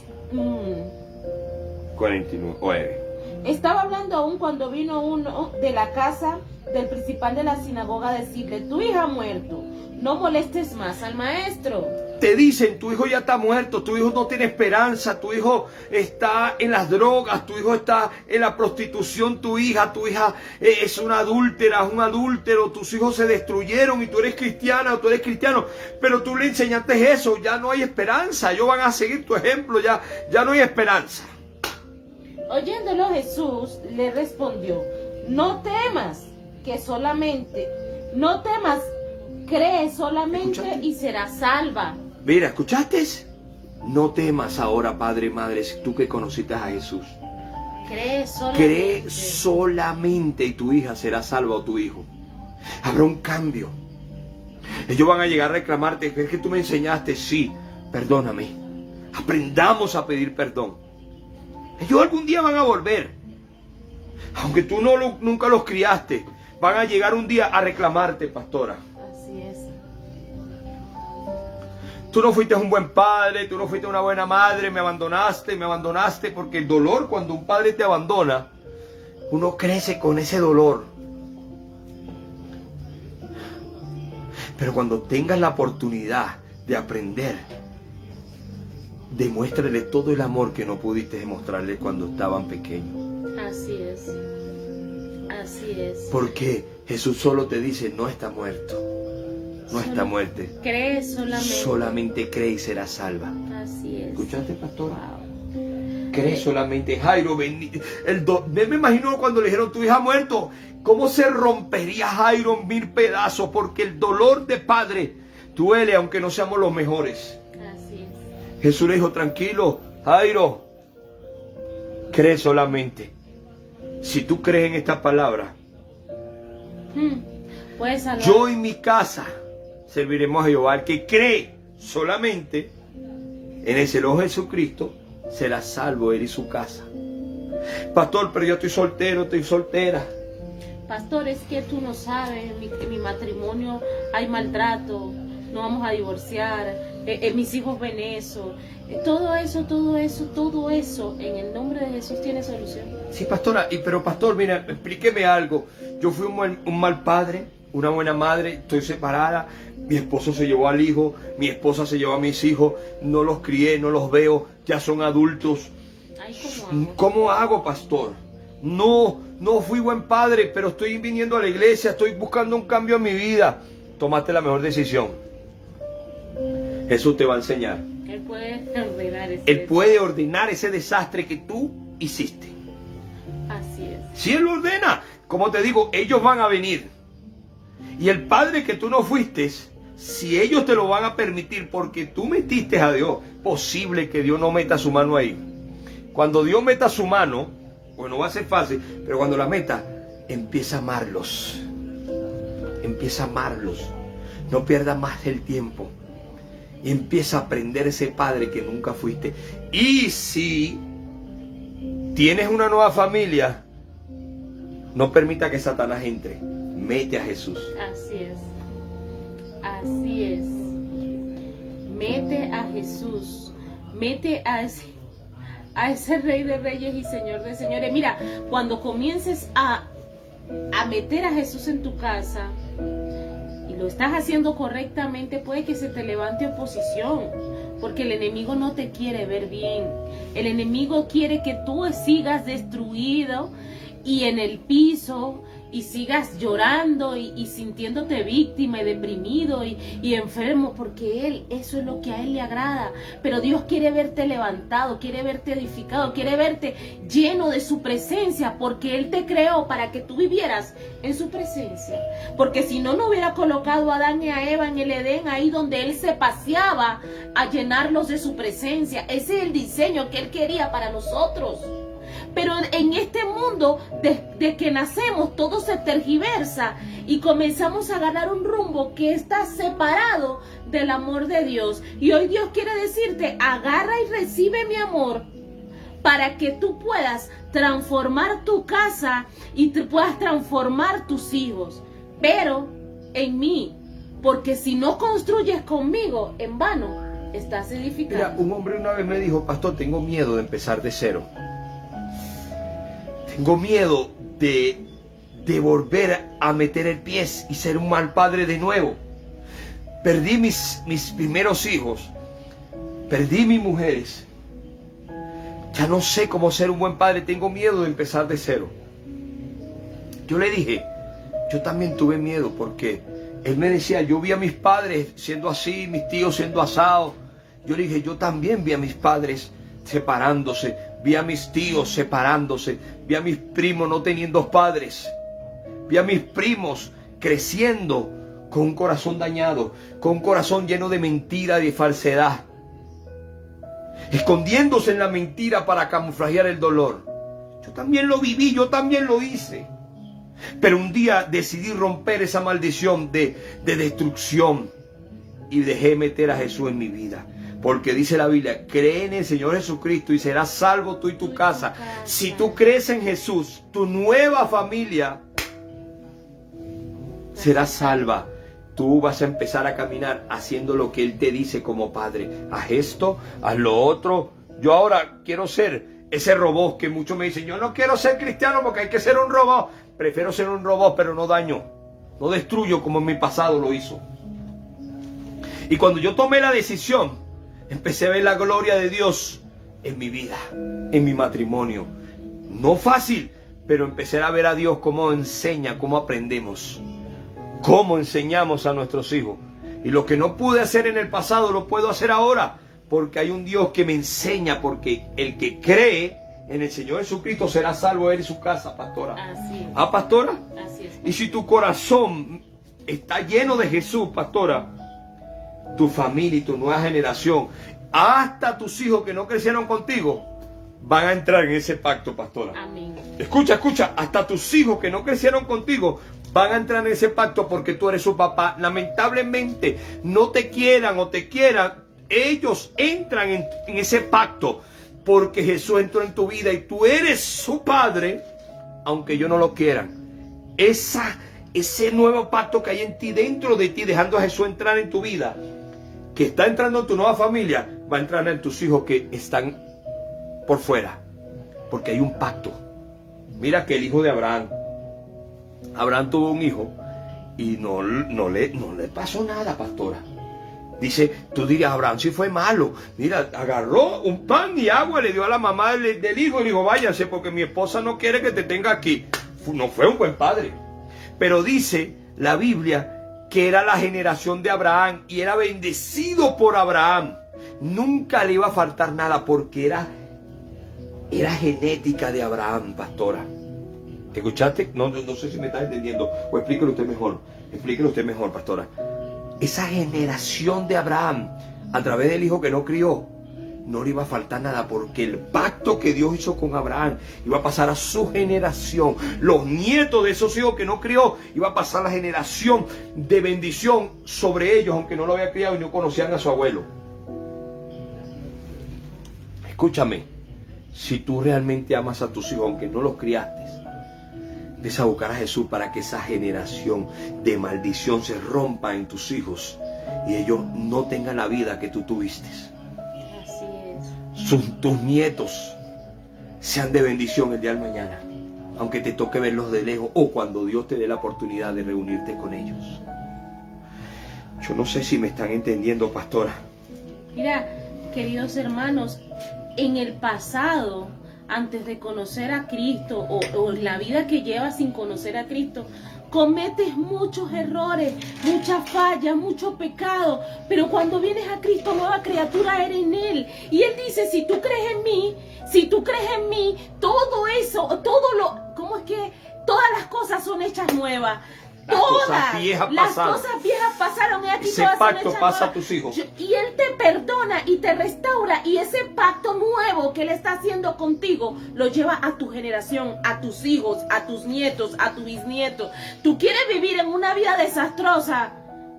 49. Estaba hablando aún cuando vino uno de la casa del principal de la sinagoga a decirle, tu hija ha muerto, no molestes más al maestro. Te dicen, tu hijo ya está muerto, tu hijo no tiene esperanza, tu hijo está en las drogas, tu hijo está en la prostitución, tu hija es una adúltera, es un adúltero, tus hijos se destruyeron y tú eres cristiana o tú eres cristiano, pero tú le enseñaste eso, ya no hay esperanza, ellos van a seguir tu ejemplo, ya no hay esperanza. Oyéndolo Jesús le respondió, no temas, cree solamente y serás salva. Mira, ¿escuchaste? No temas ahora, padre, madre, tú que conociste a Jesús. Cree solamente y tu hija será salva o tu hijo. Habrá un cambio. Ellos van a llegar a reclamarte, ¿es que tú me enseñaste? Sí, perdóname. Aprendamos a pedir perdón. Ellos algún día van a volver. Aunque tú nunca los criaste, van a llegar un día a reclamarte, pastora. Así es. Tú no fuiste un buen padre, tú no fuiste una buena madre, me abandonaste, porque el dolor cuando un padre te abandona, uno crece con ese dolor. Pero cuando tengas la oportunidad de aprender, demuéstrale todo el amor que no pudiste demostrarle cuando estaban pequeños. Así es. Así es. Porque Jesús solo te dice, no está muerto. No está muerto. Cree solamente. Solamente cree y será salva. Así es. ¿Escuchaste, pastor? Wow. Cree solamente. Jairo, me imagino cuando le dijeron, tu hija ha muerto. ¿Cómo se rompería Jairo en 1000 pedazos? Porque el dolor de padre duele aunque no seamos los mejores. Así es. Jesús le dijo, tranquilo, Jairo, cree solamente. Si tú crees en esta palabra, Puedes hablar. Yo y mi casa serviremos a Jehová. El que cree solamente en el Señor Jesucristo será salvo él y su casa. Pastor, pero yo estoy soltero, estoy soltera. Pastor, es que tú no sabes, en mi matrimonio hay maltrato, no vamos a divorciar, mis hijos ven eso. Todo eso, en el nombre de Jesús tiene solución. Sí, pastora, pero pastor, mira, explíqueme algo. Yo fui un mal padre, una buena madre, estoy separada, mi esposo se llevó al hijo, mi esposa se llevó a mis hijos, no los crié, no los veo, ya son adultos. Ay, ¿Cómo hago, pastor? No fui buen padre, pero estoy viniendo a la iglesia, estoy buscando un cambio en mi vida. Tomaste la mejor decisión. Jesús te va a enseñar. Él puede ordenar ese desastre que tú hiciste. Así es. Si Él lo ordena, como te digo, ellos van a venir. Y el padre que tú no fuiste, si ellos te lo van a permitir porque tú metiste a Dios, posible que Dios no meta su mano ahí. Cuando Dios meta su mano, bueno, va a ser fácil, pero cuando la meta, empieza a amarlos. Empieza a amarlos. No pierdas más el tiempo. Y empieza a aprender ese padre que nunca fuiste. Y si tienes una nueva familia, no permita que Satanás entre. Mete a Jesús. Así es. Así es. Mete a Jesús. Mete a ese Rey de Reyes y Señor de Señores. Mira, cuando comiences a meter a Jesús en tu casa y lo estás haciendo correctamente, puede que se te levante oposición, porque el enemigo no te quiere ver bien. El enemigo quiere que tú sigas destruido y en el piso, y sigas llorando y sintiéndote víctima y deprimido y enfermo, porque eso es lo que a él le agrada. Pero Dios quiere verte levantado, quiere verte edificado, quiere verte lleno de su presencia, porque Él te creó para que tú vivieras en su presencia. Porque si no, no hubiera colocado a Adán y a Eva en el Edén, ahí donde Él se paseaba a llenarlos de su presencia. Ese es el diseño que Él quería para nosotros. Pero en este mundo, de que nacemos, todo se tergiversa y comenzamos a ganar un rumbo que está separado del amor de Dios. Y hoy Dios quiere decirte, agarra y recibe mi amor para que tú puedas transformar tu casa y te puedas transformar tus hijos. Pero en mí, porque si no construyes conmigo, en vano estás edificando. Mira, un hombre una vez me dijo, pastor, tengo miedo de empezar de cero. Tengo miedo de volver a meter el pie y ser un mal padre de nuevo. Perdí mis primeros hijos. Perdí mis mujeres. Ya no sé cómo ser un buen padre. Tengo miedo de empezar de cero. Yo le dije, yo también tuve miedo porque él me decía, yo vi a mis padres siendo así, mis tíos siendo asados. Yo le dije, yo también vi a mis padres separándose, vi a mis tíos separándose, vi a mis primos no teniendo padres, vi a mis primos creciendo con un corazón dañado, con un corazón lleno de mentira y de falsedad, escondiéndose en la mentira para camuflajear el dolor. Yo también lo viví, yo también lo hice, pero un día decidí romper esa maldición de destrucción y dejé meter a Jesús en mi vida. Porque dice la Biblia, cree en el Señor Jesucristo y serás salvo tú y tu casa. Si tú crees en Jesús, tu nueva familia será salva. Tú vas a empezar a caminar haciendo lo que Él te dice como padre. Haz esto, haz lo otro. Yo ahora quiero ser ese robot que muchos me dicen, yo no quiero ser cristiano porque hay que ser un robot. Prefiero ser un robot, pero no daño, no destruyo como en mi pasado lo hizo. Y cuando yo tomé la decisión, empecé a ver la gloria de Dios en mi vida, en mi matrimonio. No fácil, pero empecé a ver a Dios cómo enseña, cómo aprendemos, cómo enseñamos a nuestros hijos. Y lo que no pude hacer en el pasado lo puedo hacer ahora, porque hay un Dios que me enseña, porque el que cree en el Señor Jesucristo será salvo él y su casa, pastora. Así es. ¿Ah, pastora? Así es. Y si tu corazón está lleno de Jesús, pastora, tu familia y tu nueva generación, hasta tus hijos que no crecieron contigo, van a entrar en ese pacto, pastora. Amén. Escucha, hasta tus hijos que no crecieron contigo van a entrar en ese pacto porque tú eres su papá. Lamentablemente, no te quieran o te quieran, ellos entran en ese pacto porque Jesús entró en tu vida y tú eres su padre, aunque ellos no lo quieran. Ese nuevo pacto que hay en ti, dentro de ti, dejando a Jesús entrar en tu vida, que está entrando en tu nueva familia, va a entrar en tus hijos que están por fuera, porque hay un pacto. Mira que el hijo de Abraham tuvo un hijo y no le pasó nada, pastora. Dice, tú dirías, Abraham sí fue malo. Mira, agarró un pan y agua, le dio a la mamá del hijo y le dijo, váyanse porque mi esposa no quiere que te tenga aquí. No fue un buen padre. Pero dice la Biblia que era la generación de Abraham y era bendecido por Abraham. Nunca le iba a faltar nada porque era genética de Abraham, pastora. ¿Escuchaste? No sé si me estás entendiendo. O explíquelo usted mejor. Explíquelo usted mejor, pastora. Esa generación de Abraham, a través del hijo que no crió, no le iba a faltar nada porque el pacto que Dios hizo con Abraham iba a pasar a su generación. Los nietos de esos hijos que no crió, iba a pasar la generación de bendición sobre ellos, aunque no lo había criado y no conocían a su abuelo. Escúchame, si tú realmente amas a tus hijos, aunque no los criaste, empieza a buscar a Jesús para que esa generación de maldición se rompa en tus hijos y ellos no tengan la vida que tú tuviste. Así es. Tus nietos sean de bendición el día de mañana, aunque te toque verlos de lejos o cuando Dios te dé la oportunidad de reunirte con ellos. Yo no sé si me están entendiendo, pastora. Mira, queridos hermanos, en el pasado, antes de conocer a Cristo o en la vida que llevas sin conocer a Cristo, cometes muchos errores, muchas fallas, mucho pecado, pero cuando vienes a Cristo, nueva criatura eres en Él. Y Él dice, si tú crees en mí, todo eso, ¿cómo es que? Todas las cosas son hechas nuevas. Todas las cosas viejas pasaron y aquí ese todas pacto son hechas pasa nuevas. a tus hijos. Y Él te perdona y te restaura, y ese pacto nuevo que Él está haciendo contigo lo lleva a tu generación, a tus hijos, a tus nietos, a tu bisnieto. Tú quieres vivir en una vida desastrosa,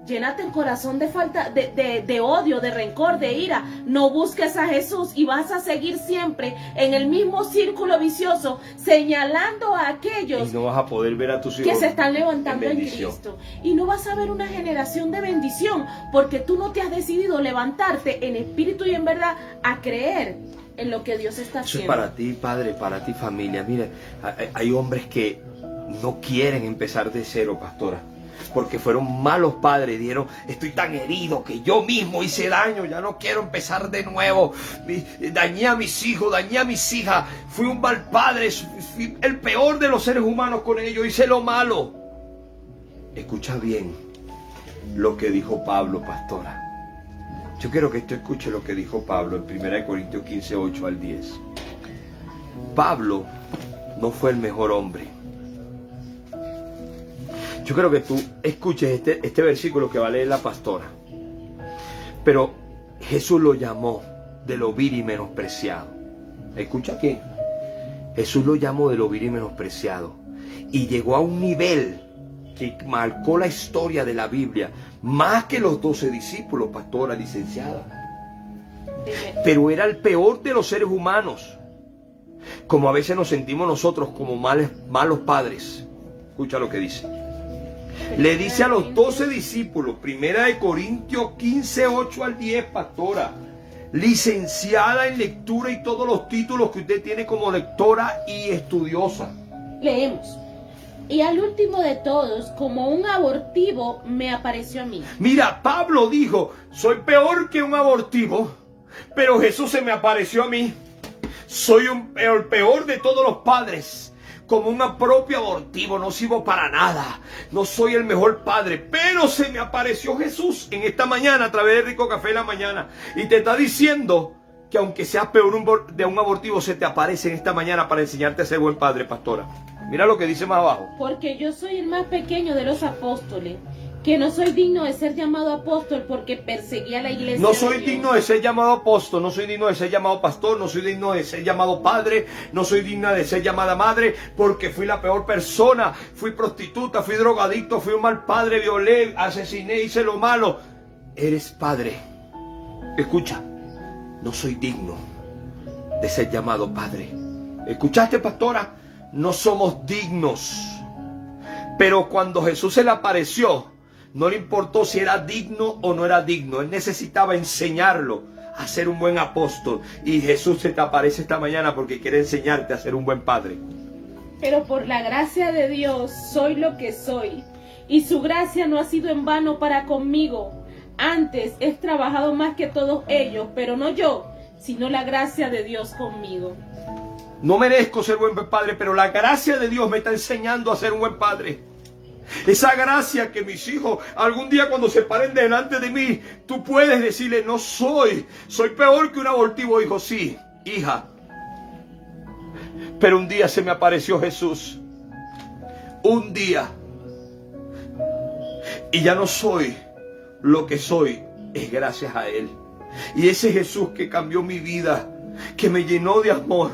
llénate el corazón de falta de odio, de rencor, de ira. No busques a Jesús y vas a seguir siempre en el mismo círculo vicioso, señalando a aquellos y no vas a poder ver a tus hijos que se están levantando en bendición. Cristo. Y no vas a ver una generación de bendición porque tú no te has decidido levantarte en espíritu y en verdad a creer en lo que Dios está Eso es haciendo. para ti, padre, para ti, familia. Mira, hay hombres que no quieren empezar de cero, pastora, porque fueron malos padres. Dijeron, estoy tan herido que yo mismo hice daño, ya no quiero empezar de nuevo. Dañé a mis hijos, dañé a mis hijas, fui un mal padre, fui el peor de los seres humanos con ellos, hice lo malo. Escucha bien lo que dijo Pablo, pastora. Yo quiero que tú escuches lo que dijo Pablo en 1 Corintios 15, 8 al 10. Pablo no fue el mejor hombre. Yo quiero que tú escuches este versículo que va a leer la pastora. Pero Jesús lo llamó de lo vil y menospreciado. Escucha aquí. Jesús lo llamó de lo vil y menospreciado. Y llegó a un nivel que marcó la historia de la Biblia. Más que los 12 discípulos, pastora, licenciada. Pero era el peor de los seres humanos. Como a veces nos sentimos nosotros como malos padres. Escucha lo que dice. Le dice a los 12 discípulos, 1 Corintios 15, 8 al 10, pastora, licenciada en lectura y todos los títulos que usted tiene como lectora y estudiosa. Leemos. Y al último de todos, como un abortivo, me apareció a mí. Mira, Pablo dijo, soy peor que un abortivo, pero Jesús se me apareció a mí. Soy el peor de todos los padres. Como un propio abortivo, no sirvo para nada. No soy el mejor padre, pero se me apareció Jesús en esta mañana a través de Rico Café en la mañana. Y te está diciendo que aunque seas peor de un abortivo, se te aparece en esta mañana para enseñarte a ser buen padre, pastora. Mira lo que dice más abajo. Porque yo soy el más pequeño de los apóstoles Que no soy digno de ser llamado apóstol porque perseguía a la iglesia. No soy digno de ser llamado apóstol, no soy digno de ser llamado pastor, no soy digno de ser llamado padre, no soy digna de ser llamada madre, porque fui la peor persona, fui prostituta, fui drogadicto, fui un mal padre, violé, asesiné, hice lo malo. Eres padre. Escucha, no soy digno de ser llamado padre. ¿Escuchaste, pastora? No somos dignos. Pero cuando Jesús se le apareció, no le importó si era digno o no era digno. Él necesitaba enseñarlo a ser un buen apóstol. Y Jesús se te aparece esta mañana porque quiere enseñarte a ser un buen padre. Pero por la gracia de Dios soy lo que soy. Y su gracia no ha sido en vano para conmigo. Antes he trabajado más que todos ellos, pero no yo, sino la gracia de Dios conmigo. No merezco ser buen padre, pero la gracia de Dios me está enseñando a ser un buen padre. Esa gracia que mis hijos algún día cuando se paren delante de mí, tú puedes decirle, no soy peor que un abortivo. Hijo, sí, hija. Pero un día se me apareció Jesús. Un día. Y ya no soy lo que soy, es gracias a Él. Y ese Jesús que cambió mi vida, que me llenó de amor,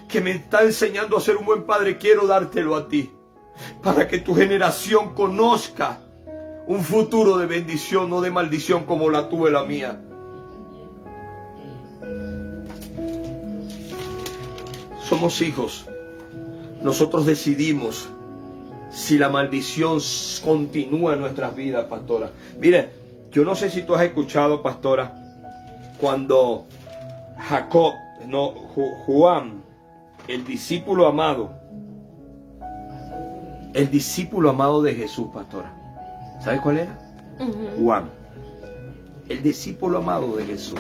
que me está enseñando a ser un buen padre, quiero dártelo a ti. Para que tu generación conozca un futuro de bendición, no de maldición como la tuve la mía. Somos hijos. Nosotros decidimos si la maldición continúa en nuestras vidas, pastora. Mire, yo no sé si tú has escuchado, pastora, cuando Juan, el discípulo amado de Jesús, pastora. ¿Sabes cuál era? Juan, el discípulo amado de Jesús.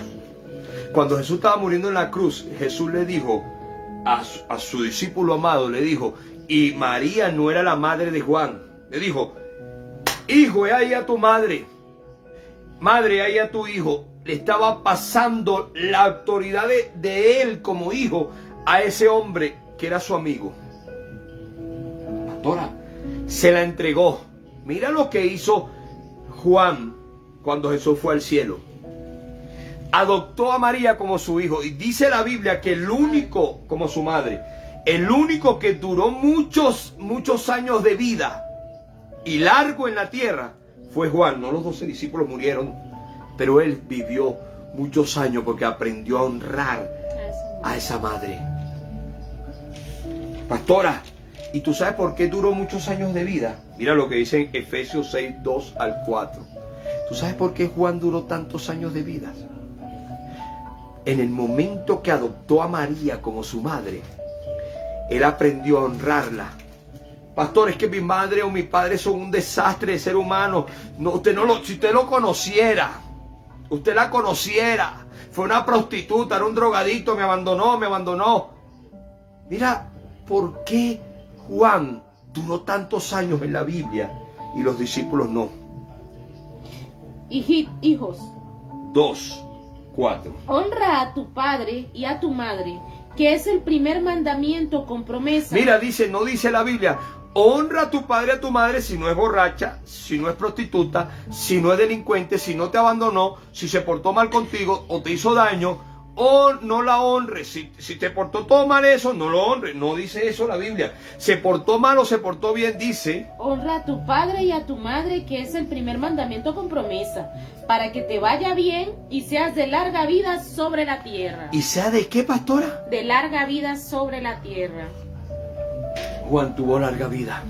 Cuando Jesús estaba muriendo en la cruz, Jesús le dijo a su discípulo amado, le dijo, y María no era la madre de Juan. Le dijo, hijo, he ahí a tu madre. Madre, he ahí a tu hijo. Le estaba pasando la autoridad de él como hijo a ese hombre que era su amigo. Pastora, se la entregó. Mira lo que hizo Juan cuando Jesús fue al cielo. Adoptó a María como su hijo. Y dice la Biblia que el único, como su madre, el único que duró muchos años de vida y largo en la tierra fue Juan. No, los 12 discípulos murieron, pero él vivió muchos años porque aprendió a honrar a esa madre. Pastora, ¿y tú sabes por qué duró muchos años de vida? Mira lo que dice en Efesios 6, 2 al 4. ¿Tú sabes por qué Juan duró tantos años de vida? En el momento que adoptó a María como su madre, él aprendió a honrarla. Pastor, es que mi madre o mi padre son un desastre de ser humano. No, si usted lo conociera, usted la conociera. Fue una prostituta, era un drogadicto, me abandonó. Mira, ¿por qué Juan duró tantos años en la Biblia y los discípulos no? Hijos. 2, 4. Honra a tu padre y a tu madre, que es el primer mandamiento con promesa. Mira, no dice la Biblia, honra a tu padre y a tu madre si no es borracha, si no es prostituta, si no es delincuente, si no te abandonó, si se portó mal contigo o te hizo daño, o no la honres. Si te portó todo mal eso, no lo honres. No dice eso la Biblia. Se portó mal o se portó bien, dice, honra a tu padre y a tu madre, que es el primer mandamiento con promesa, para que te vaya bien y seas de larga vida sobre la tierra. ¿Y sea de qué, pastora? De larga vida sobre la tierra. Juan tuvo larga vida.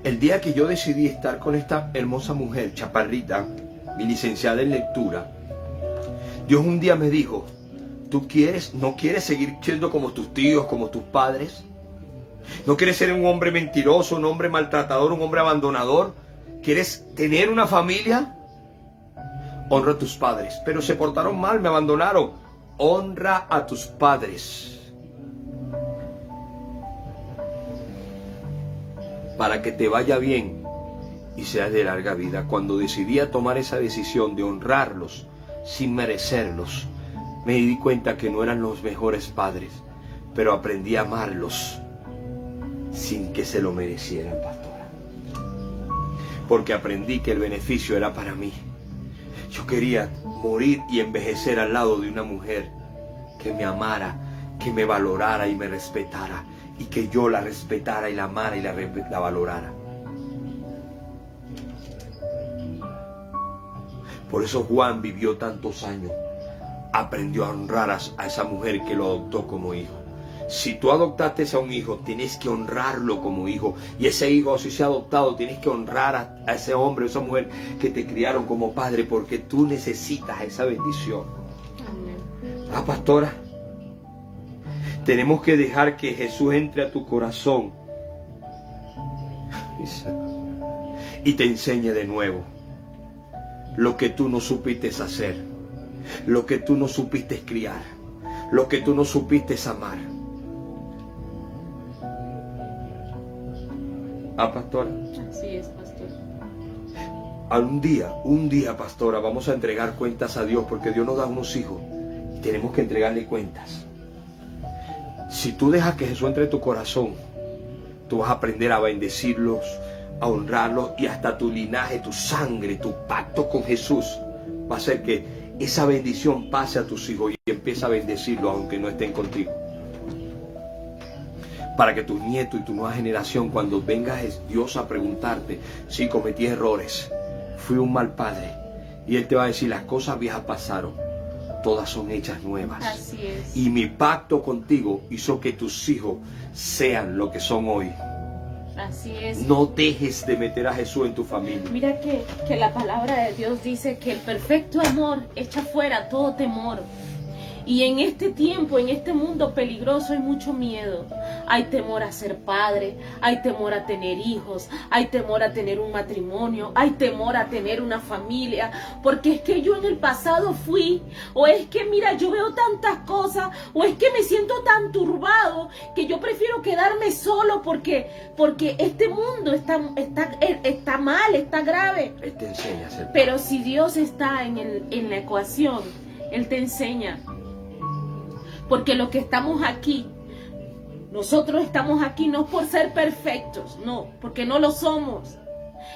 El día que yo decidí estar con esta hermosa mujer, chaparrita, mi licenciada en lectura, Dios un día me dijo, ¿no quieres seguir siendo como tus tíos, como tus padres? ¿No quieres ser un hombre mentiroso, un hombre maltratador, un hombre abandonador? ¿Quieres tener una familia? Honra a tus padres. Pero se portaron mal, me abandonaron. Honra a tus padres. Para que te vaya bien y seas de larga vida. Cuando decidí tomar esa decisión de honrarlos sin merecerlos, me di cuenta que no eran los mejores padres, pero aprendí a amarlos sin que se lo merecieran, pastora. porque aprendí que el beneficio era para mí. Yo quería morir y envejecer al lado de una mujer que me amara, que me valorara y me respetara, y que yo la respetara y la amara y la valorara. Por eso Juan vivió tantos años. Aprendió a honrar a esa mujer que lo adoptó como hijo. Si tú adoptaste a un hijo, tienes que honrarlo como hijo. Y ese hijo, si se ha adoptado, tienes que honrar a ese hombre o esa mujer que te criaron como padre, porque tú necesitas esa bendición. Ah, pastora, tenemos que dejar que Jesús entre a tu corazón y te enseñe de nuevo lo que tú no supiste hacer, lo que tú no supiste criar, lo que tú no supiste amar. Ah, pastora. Así es, pastor. Un día, pastora, vamos a entregar cuentas a Dios, porque Dios nos da unos hijos y tenemos que entregarle cuentas. Si tú dejas que Jesús entre en tu corazón, tú vas a aprender a bendecirlos, a honrarlos, y hasta tu linaje, tu sangre, tu pacto con Jesús va a hacer que esa bendición pase a tus hijos y empieza a bendecirlos aunque no estén contigo. Para que tus nietos y tu nueva generación, cuando venga Dios a preguntarte, si cometí errores, fui un mal padre, y Él te va a decir, las cosas viejas pasaron, todas son hechas nuevas. Así es. Y mi pacto contigo hizo que tus hijos sean lo que son hoy. Así es. No dejes de meter a Jesús en tu familia. Mira que la palabra de Dios dice que el perfecto amor echa fuera todo temor. Y en este tiempo, en este mundo peligroso, hay mucho miedo. Hay temor a ser padre, hay temor a tener hijos, hay temor a tener un matrimonio, hay temor a tener una familia. Porque es que yo en el pasado fui, o es que mira, yo veo tantas cosas, o es que me siento tan turbado que yo prefiero quedarme solo porque este mundo está mal, está grave. Él te enseña a ser padre. Pero si Dios está en la ecuación, Él te enseña. Porque los que estamos aquí, nosotros estamos aquí no por ser perfectos, no, porque no lo somos.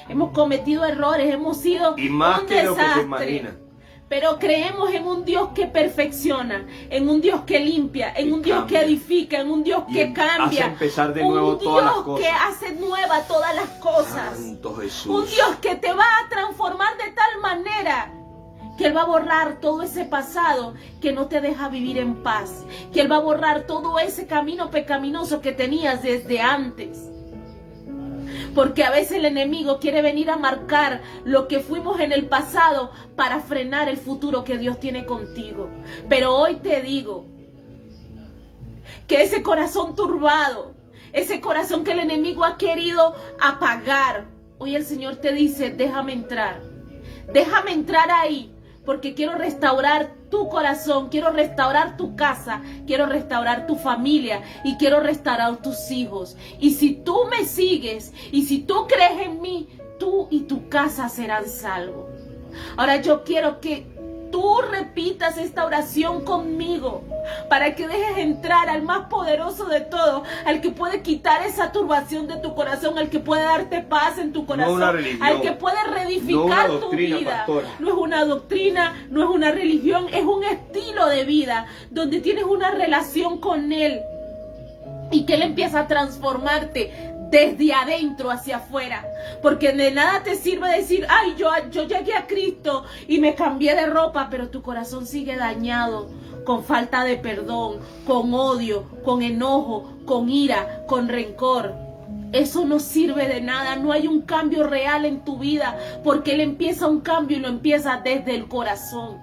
Hemos cometido errores, hemos sido y más un que desastre. lo que te imaginas. Pero creemos en un Dios que perfecciona, en un Dios que limpia, en un Dios que edifica, en un Dios que cambia. Hace empezar de nuevo todas las cosas. Un Dios que hace nueva todas las cosas. Santo Jesús. Un Dios que te va a transformar de tal manera que Él va a borrar todo ese pasado que no te deja vivir en paz. Que Él va a borrar todo ese camino pecaminoso que tenías desde antes. Porque a veces el enemigo quiere venir a marcar lo que fuimos en el pasado para frenar el futuro que Dios tiene contigo. Pero hoy te digo que ese corazón turbado, ese corazón que el enemigo ha querido apagar, hoy el Señor te dice, déjame entrar ahí. Porque quiero restaurar tu corazón, quiero restaurar tu casa, quiero restaurar tu familia y quiero restaurar tus hijos. Y si tú me sigues y si tú crees en mí, tú y tu casa serán salvos. Ahora yo quiero que tú repitas esta oración conmigo para que dejes entrar al más poderoso de todos, al que puede quitar esa turbación de tu corazón, al que puede darte paz en tu corazón, no una religión, al que puede reedificar no tu vida. Pastora. No es una doctrina, no es una religión, es un estilo de vida donde tienes una relación con Él y que Él empieza a transformarte desde adentro hacia afuera. Porque de nada te sirve decir, ay, yo llegué a Cristo y me cambié de ropa, pero tu corazón sigue dañado, con falta de perdón, con odio, con enojo, con ira, con rencor. Eso no sirve de nada, no hay un cambio real en tu vida, porque Él empieza un cambio y lo empieza desde el corazón.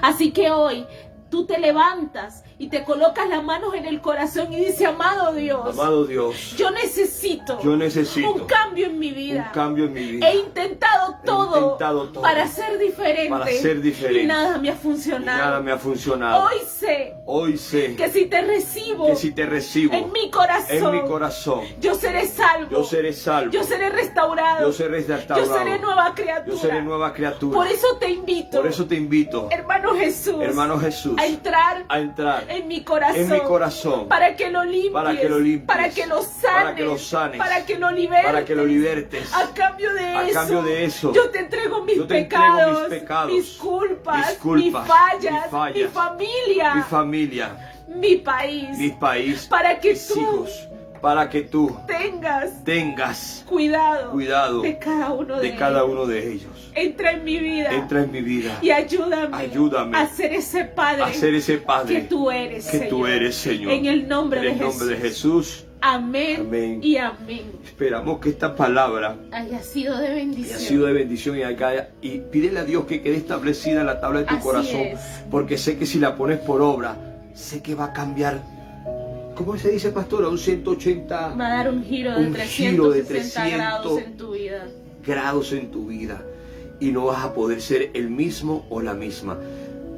Así que hoy tú te levantas y te colocas las manos en el corazón y dices, amado Dios, yo necesito un cambio en mi vida. He intentado todo para ser diferente, y nada me ha funcionado. Hoy sé que si te recibo en mi corazón, yo seré salvo, yo seré restaurado, yo seré nueva criatura. Por eso te invito, hermano Jesús, a entrar en mi corazón, para que lo limpies, para que lo sanes, para que lo libertes, a cambio de eso, yo te entrego mis pecados, mis culpas, mis fallas, mi familia, mi país, para que mis hijos, para que tú tengas cuidado de cada uno de ellos. Entra en mi vida y ayúdame a ser ese padre, que tú eres, Señor. En el nombre de Jesús. Amén y amén. Esperamos que esta palabra haya sido de bendición, y pídele a Dios que quede establecida en la tabla de tu corazón, porque sé que si la pones por obra, sé que va a cambiar. ¿Cómo se dice, pastora? Un 180. Va a dar un giro de 360 grados en tu vida. Y no vas a poder ser el mismo o la misma.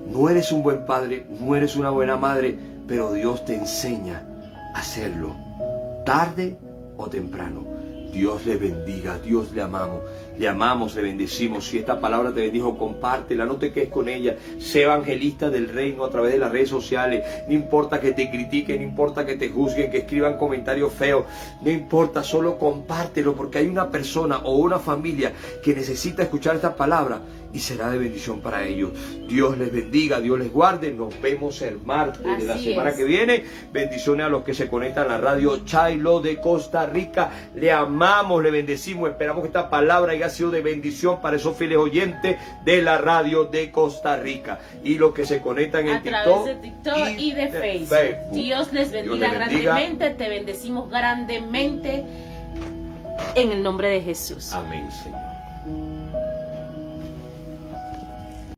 No eres un buen padre, no eres una buena madre, pero Dios te enseña a hacerlo. Tarde o temprano. Dios le bendiga, Dios le amamos, le bendecimos. Si esta palabra te bendijo, compártela, no te quedes con ella. Sé evangelista del reino a través de las redes sociales. No importa que te critiquen, no importa que te juzguen, que escriban comentarios feos, no importa, solo compártelo, porque hay una persona o una familia que necesita escuchar esta palabra y será de bendición para ellos. Dios les bendiga, Dios les guarde. Nos vemos el martes de la semana que viene. Bendiciones a los que se conectan a la radio Chailo de Costa Rica. Le amamos, le bendecimos. Esperamos que esta palabra haya sido de bendición para esos fieles oyentes de la radio de Costa Rica y los que se conectan en TikTok y de Facebook. Dios les bendiga grandemente. Te bendecimos grandemente en el nombre de Jesús. Amén, Señor.